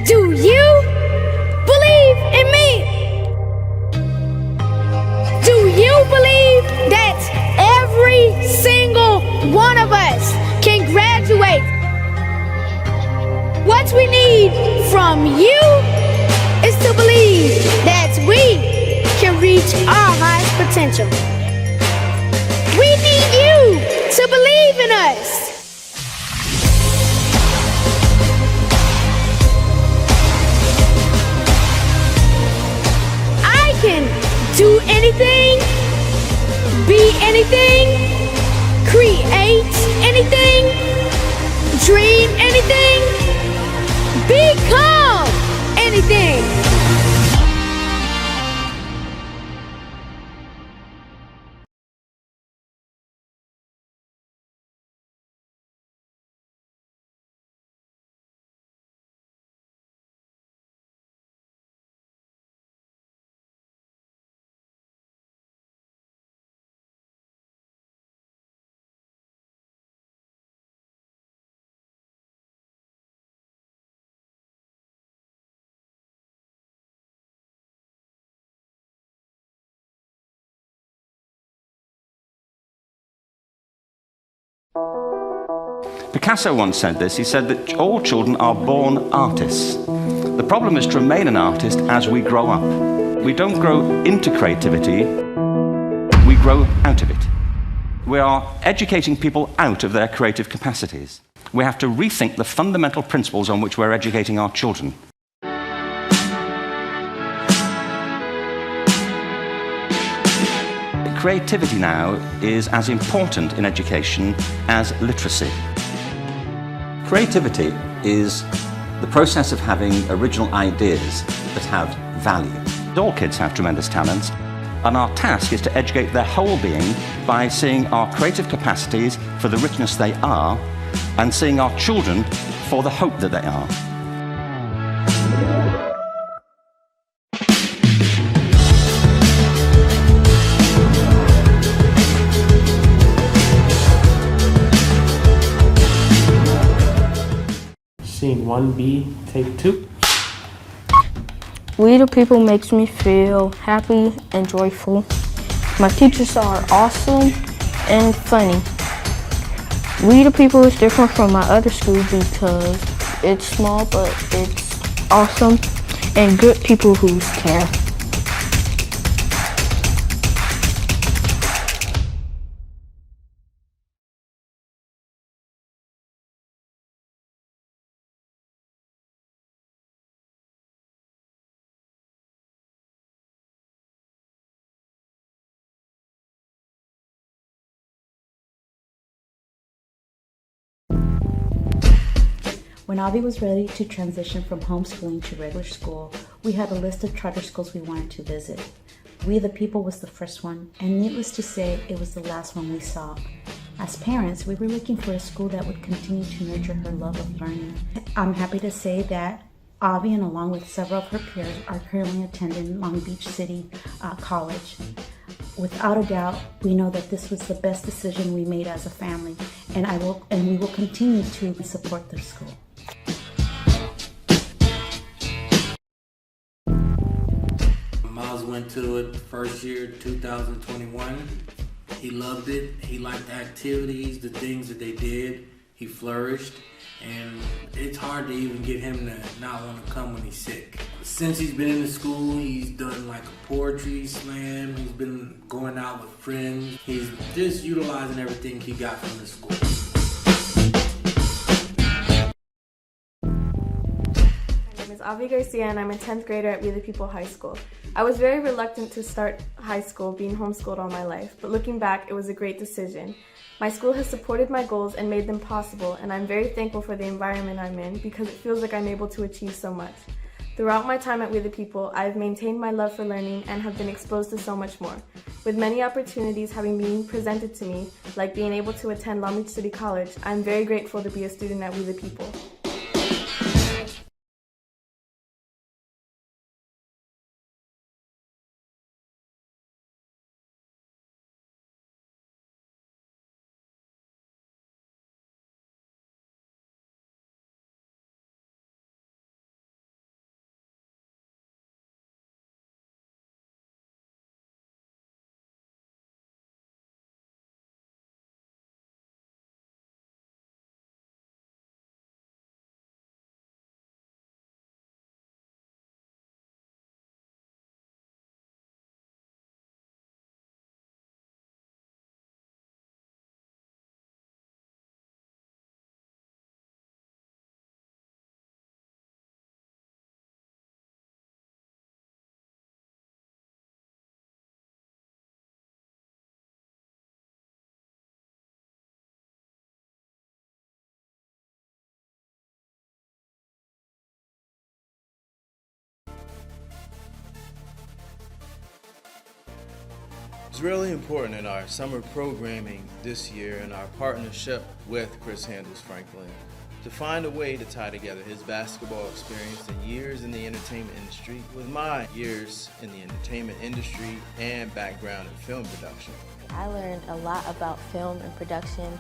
Do you believe in me? Do you believe that every single one of us can graduate? What we need from you is to believe that we can reach our highest potential. We need you to believe in us. Can do anything, be anything, create anything, dream anything, become anything. Picasso once said this. He said that all children are born artists. The problem is to remain an artist as we grow up. We don't grow into creativity, we grow out of it. We are educating people out of their creative capacities. We have to rethink the fundamental principles on which we're educating our children. Creativity now is as important in education as literacy. Creativity is the process of having original ideas that have value. All kids have tremendous talents, and our task is to educate their whole being by seeing our creative capacities for the richness they are, and seeing our children for the hope that they are. Scene 1B, take 2. We the people makes me feel happy and joyful. My teachers are awesome and funny. We the people is different from my other school because it's small, but it's awesome. and good people who care. When Avi was ready to transition from homeschooling to regular school, we had a list of charter schools we wanted to visit. We the People was the first one, and needless to say, it was the last one we saw. As parents, we were looking for a school that would continue to nurture her love of learning. I'm happy to say that Avi, and along with several of her peers, are currently attending Long Beach City College. Without a doubt, we know that this was the best decision we made as a family, and we will continue to support their school. Miles went to it first year, 2021. He loved it. He liked the activities, the things that they did. He flourished, and it's hard to even get him to not want to come when he's sick. Since he's been in the school, he's done like a poetry slam. He's been going out with friends. He's just utilizing everything he got from the school. My name is Avi Garcia, and I'm a 10th grader at We the People High School. I was very reluctant to start high school, being homeschooled all my life, but looking back, it was a great decision. My school has supported my goals and made them possible, and I'm very thankful for the environment I'm in because it feels like I'm able to achieve so much. Throughout my time at We the People, I have maintained my love for learning and have been exposed to so much more. With many opportunities having been presented to me, like being able to attend Long Beach City College, I'm very grateful to be a student at We the People. It's really important in our summer programming this year and our partnership with Chris Handles Franklin to find a way to tie together his basketball experience and years in the entertainment industry with my years in the entertainment industry and background in film production. I learned a lot about film and production.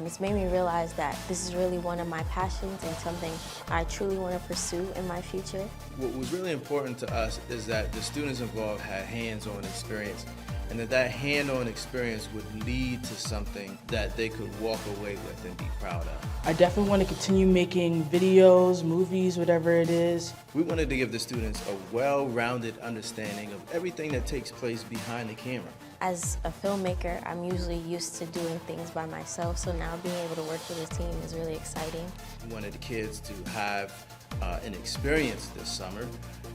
It's made me realize that this is really one of my passions and something I truly want to pursue in my future. What was really important to us is that the students involved had hands-on experience, and that hand-on experience would lead to something that they could walk away with and be proud of. I definitely want to continue making videos, movies, whatever it is. We wanted to give the students a well-rounded understanding of everything that takes place behind the camera. As a filmmaker, I'm usually used to doing things by myself, so now being able to work with a team is really exciting. We wanted the kids to have an experience this summer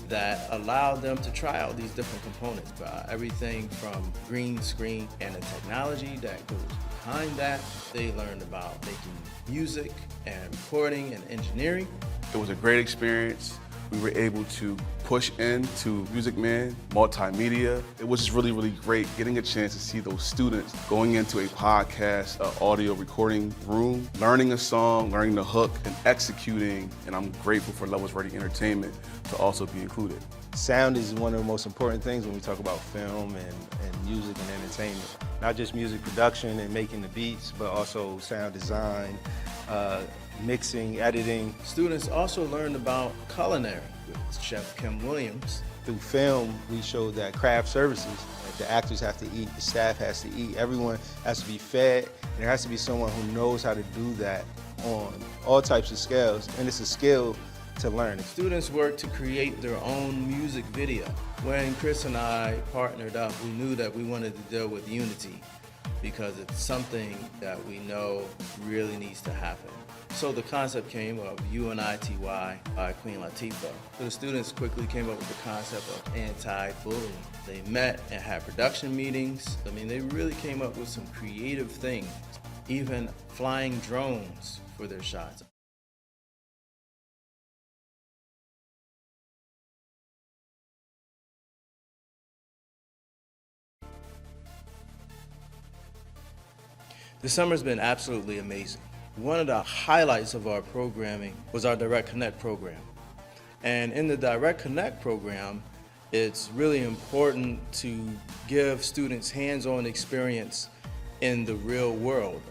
that allowed them to try out these different components, everything from green screen and the technology that goes behind that. They learned about making music and recording and engineering. It was a great experience. We were able to push into Music Man, multimedia. It was just really, really great getting a chance to see those students going into a podcast, audio recording room, learning a song, learning the hook, and executing. And I'm grateful for Levels Ready Entertainment to also be included. Sound is one of the most important things when we talk about film and music and entertainment. Not just music production and making the beats, but also sound design, mixing, editing. Students also learned about culinary with Chef Kim Williams. Through film, we showed that craft services, like the actors have to eat, the staff has to eat, everyone has to be fed. And there has to be someone who knows how to do that on all types of scales. And it's a skill to learn. Students work to create their own music video. When Chris and I partnered up, we knew that we wanted to deal with unity because it's something that we know really needs to happen. So the concept came of UNITY by Queen Latifah. So the students quickly came up with the concept of anti-bullying. They met and had production meetings. I mean, they really came up with some creative things, even flying drones for their shots. The summer's been absolutely amazing. One of the highlights of our programming was our Direct Connect program. And in the Direct Connect program, it's really important to give students hands-on experience in the real world,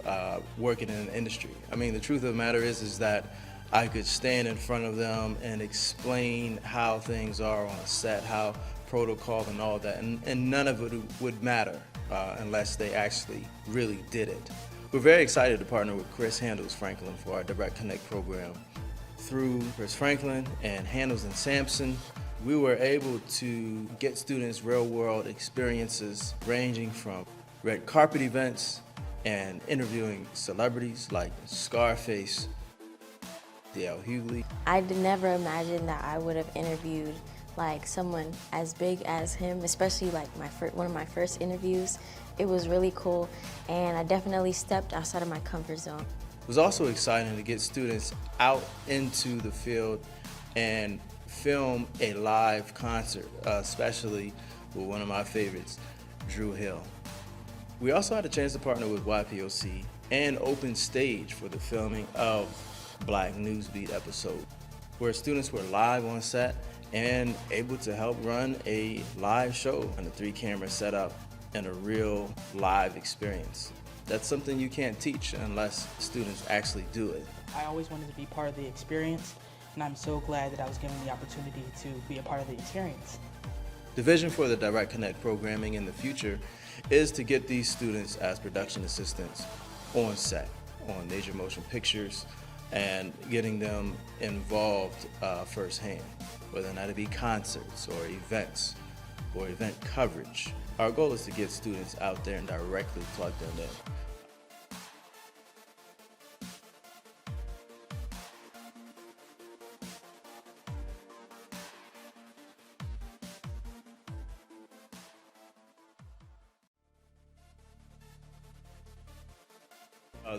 working in an industry. I mean, the truth of the matter is that I could stand in front of them and explain how things are on a set, how protocol and all that, and none of it would matter unless they actually really did it. We're very excited to partner with Chris Handles Franklin for our Direct Connect program. Through Chris Franklin and Handles and Sampson, we were able to get students real-world experiences ranging from red carpet events and interviewing celebrities like Scarface, D.L. Hughley. I never imagined that I would have interviewed like someone as big as him, especially like one of my first interviews. It was really cool, and I definitely stepped outside of my comfort zone. It was also exciting to get students out into the field and film a live concert, especially with one of my favorites, Drew Hill. We also had a chance to partner with YPOC and Open Stage for the filming of Black Newsbeat episode, where students were live on set and able to help run a live show on a 3-camera setup and a real live experience. That's something you can't teach unless students actually do it. I always wanted to be part of the experience, and I'm so glad that I was given the opportunity to be a part of the experience. The vision for the Direct Connect programming in the future is to get these students as production assistants on set, on major motion pictures, and getting them involved firsthand, whether or not it be concerts or events or event coverage. Our goal is to get students out there and directly plug them in.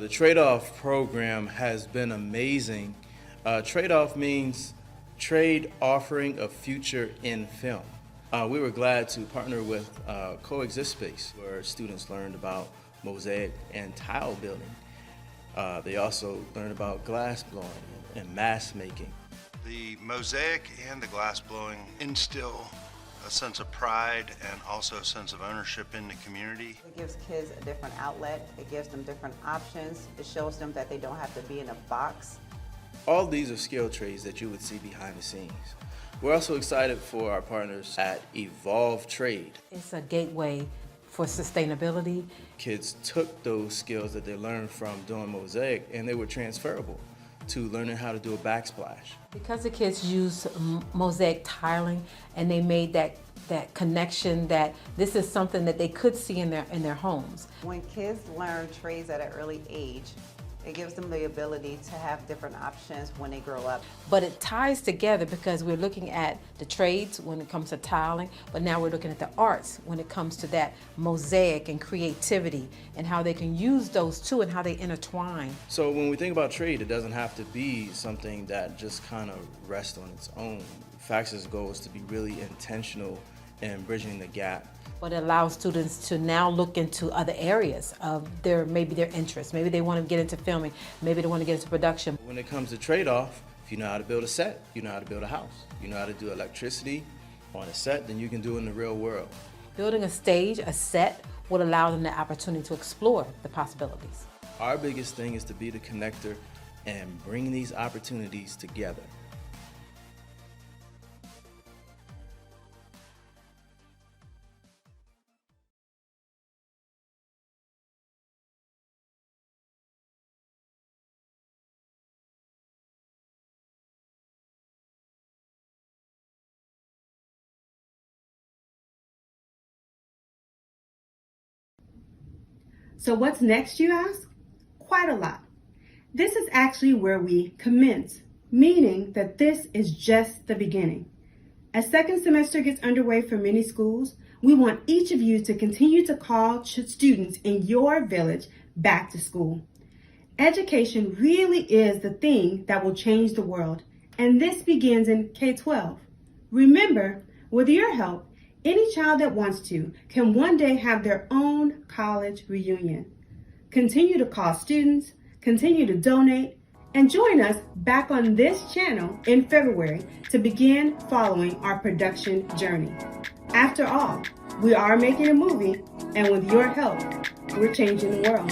The trade-off program has been amazing. Trade-off means trade offering a future in film. We were glad to partner with Coexist Space, where students learned about mosaic and tile building. They also learned about glass blowing and mask making. The mosaic and the glass blowing instill a sense of pride and also a sense of ownership in the community. It gives kids a different outlet. It gives them different options. It shows them that they don't have to be in a box. All these are skill trades that you would see behind the scenes. We're also excited for our partners at Evolve Trade. It's a gateway for sustainability. Kids took those skills that they learned from doing mosaic and they were transferable to learning how to do a backsplash. Because the kids use mosaic tiling and they made that connection that this is something that they could see in their homes. When kids learn trades at an early age, it gives them the ability to have different options when they grow up. But it ties together because we're looking at the trades when it comes to tiling, but now we're looking at the arts when it comes to that mosaic and creativity and how they can use those two and how they intertwine. So when we think about trade, it doesn't have to be something that just kind of rests on its own. FACS's goal is to be really intentional in bridging the gap. But it allows students to now look into other areas of maybe their interests. Maybe they want to get into filming, maybe they want to get into production. When it comes to trade-off, if you know how to build a set, you know how to build a house. You know how to do electricity on a set, then you can do it in the real world. Building a stage, a set, would allow them the opportunity to explore the possibilities. Our biggest thing is to be the connector and bring these opportunities together. So what's next, you ask? Quite a lot. This is actually where we commence, meaning that this is just the beginning. As second semester gets underway for many schools, we want each of you to continue to call students in your village back to school. Education really is the thing that will change the world, and this begins in K-12. Remember, with your help, any child that wants to can one day have their own college reunion. Continue to call students, continue to donate, and join us back on this channel in February to begin following our production journey. After all, we are making a movie, and with your help, we're changing the world.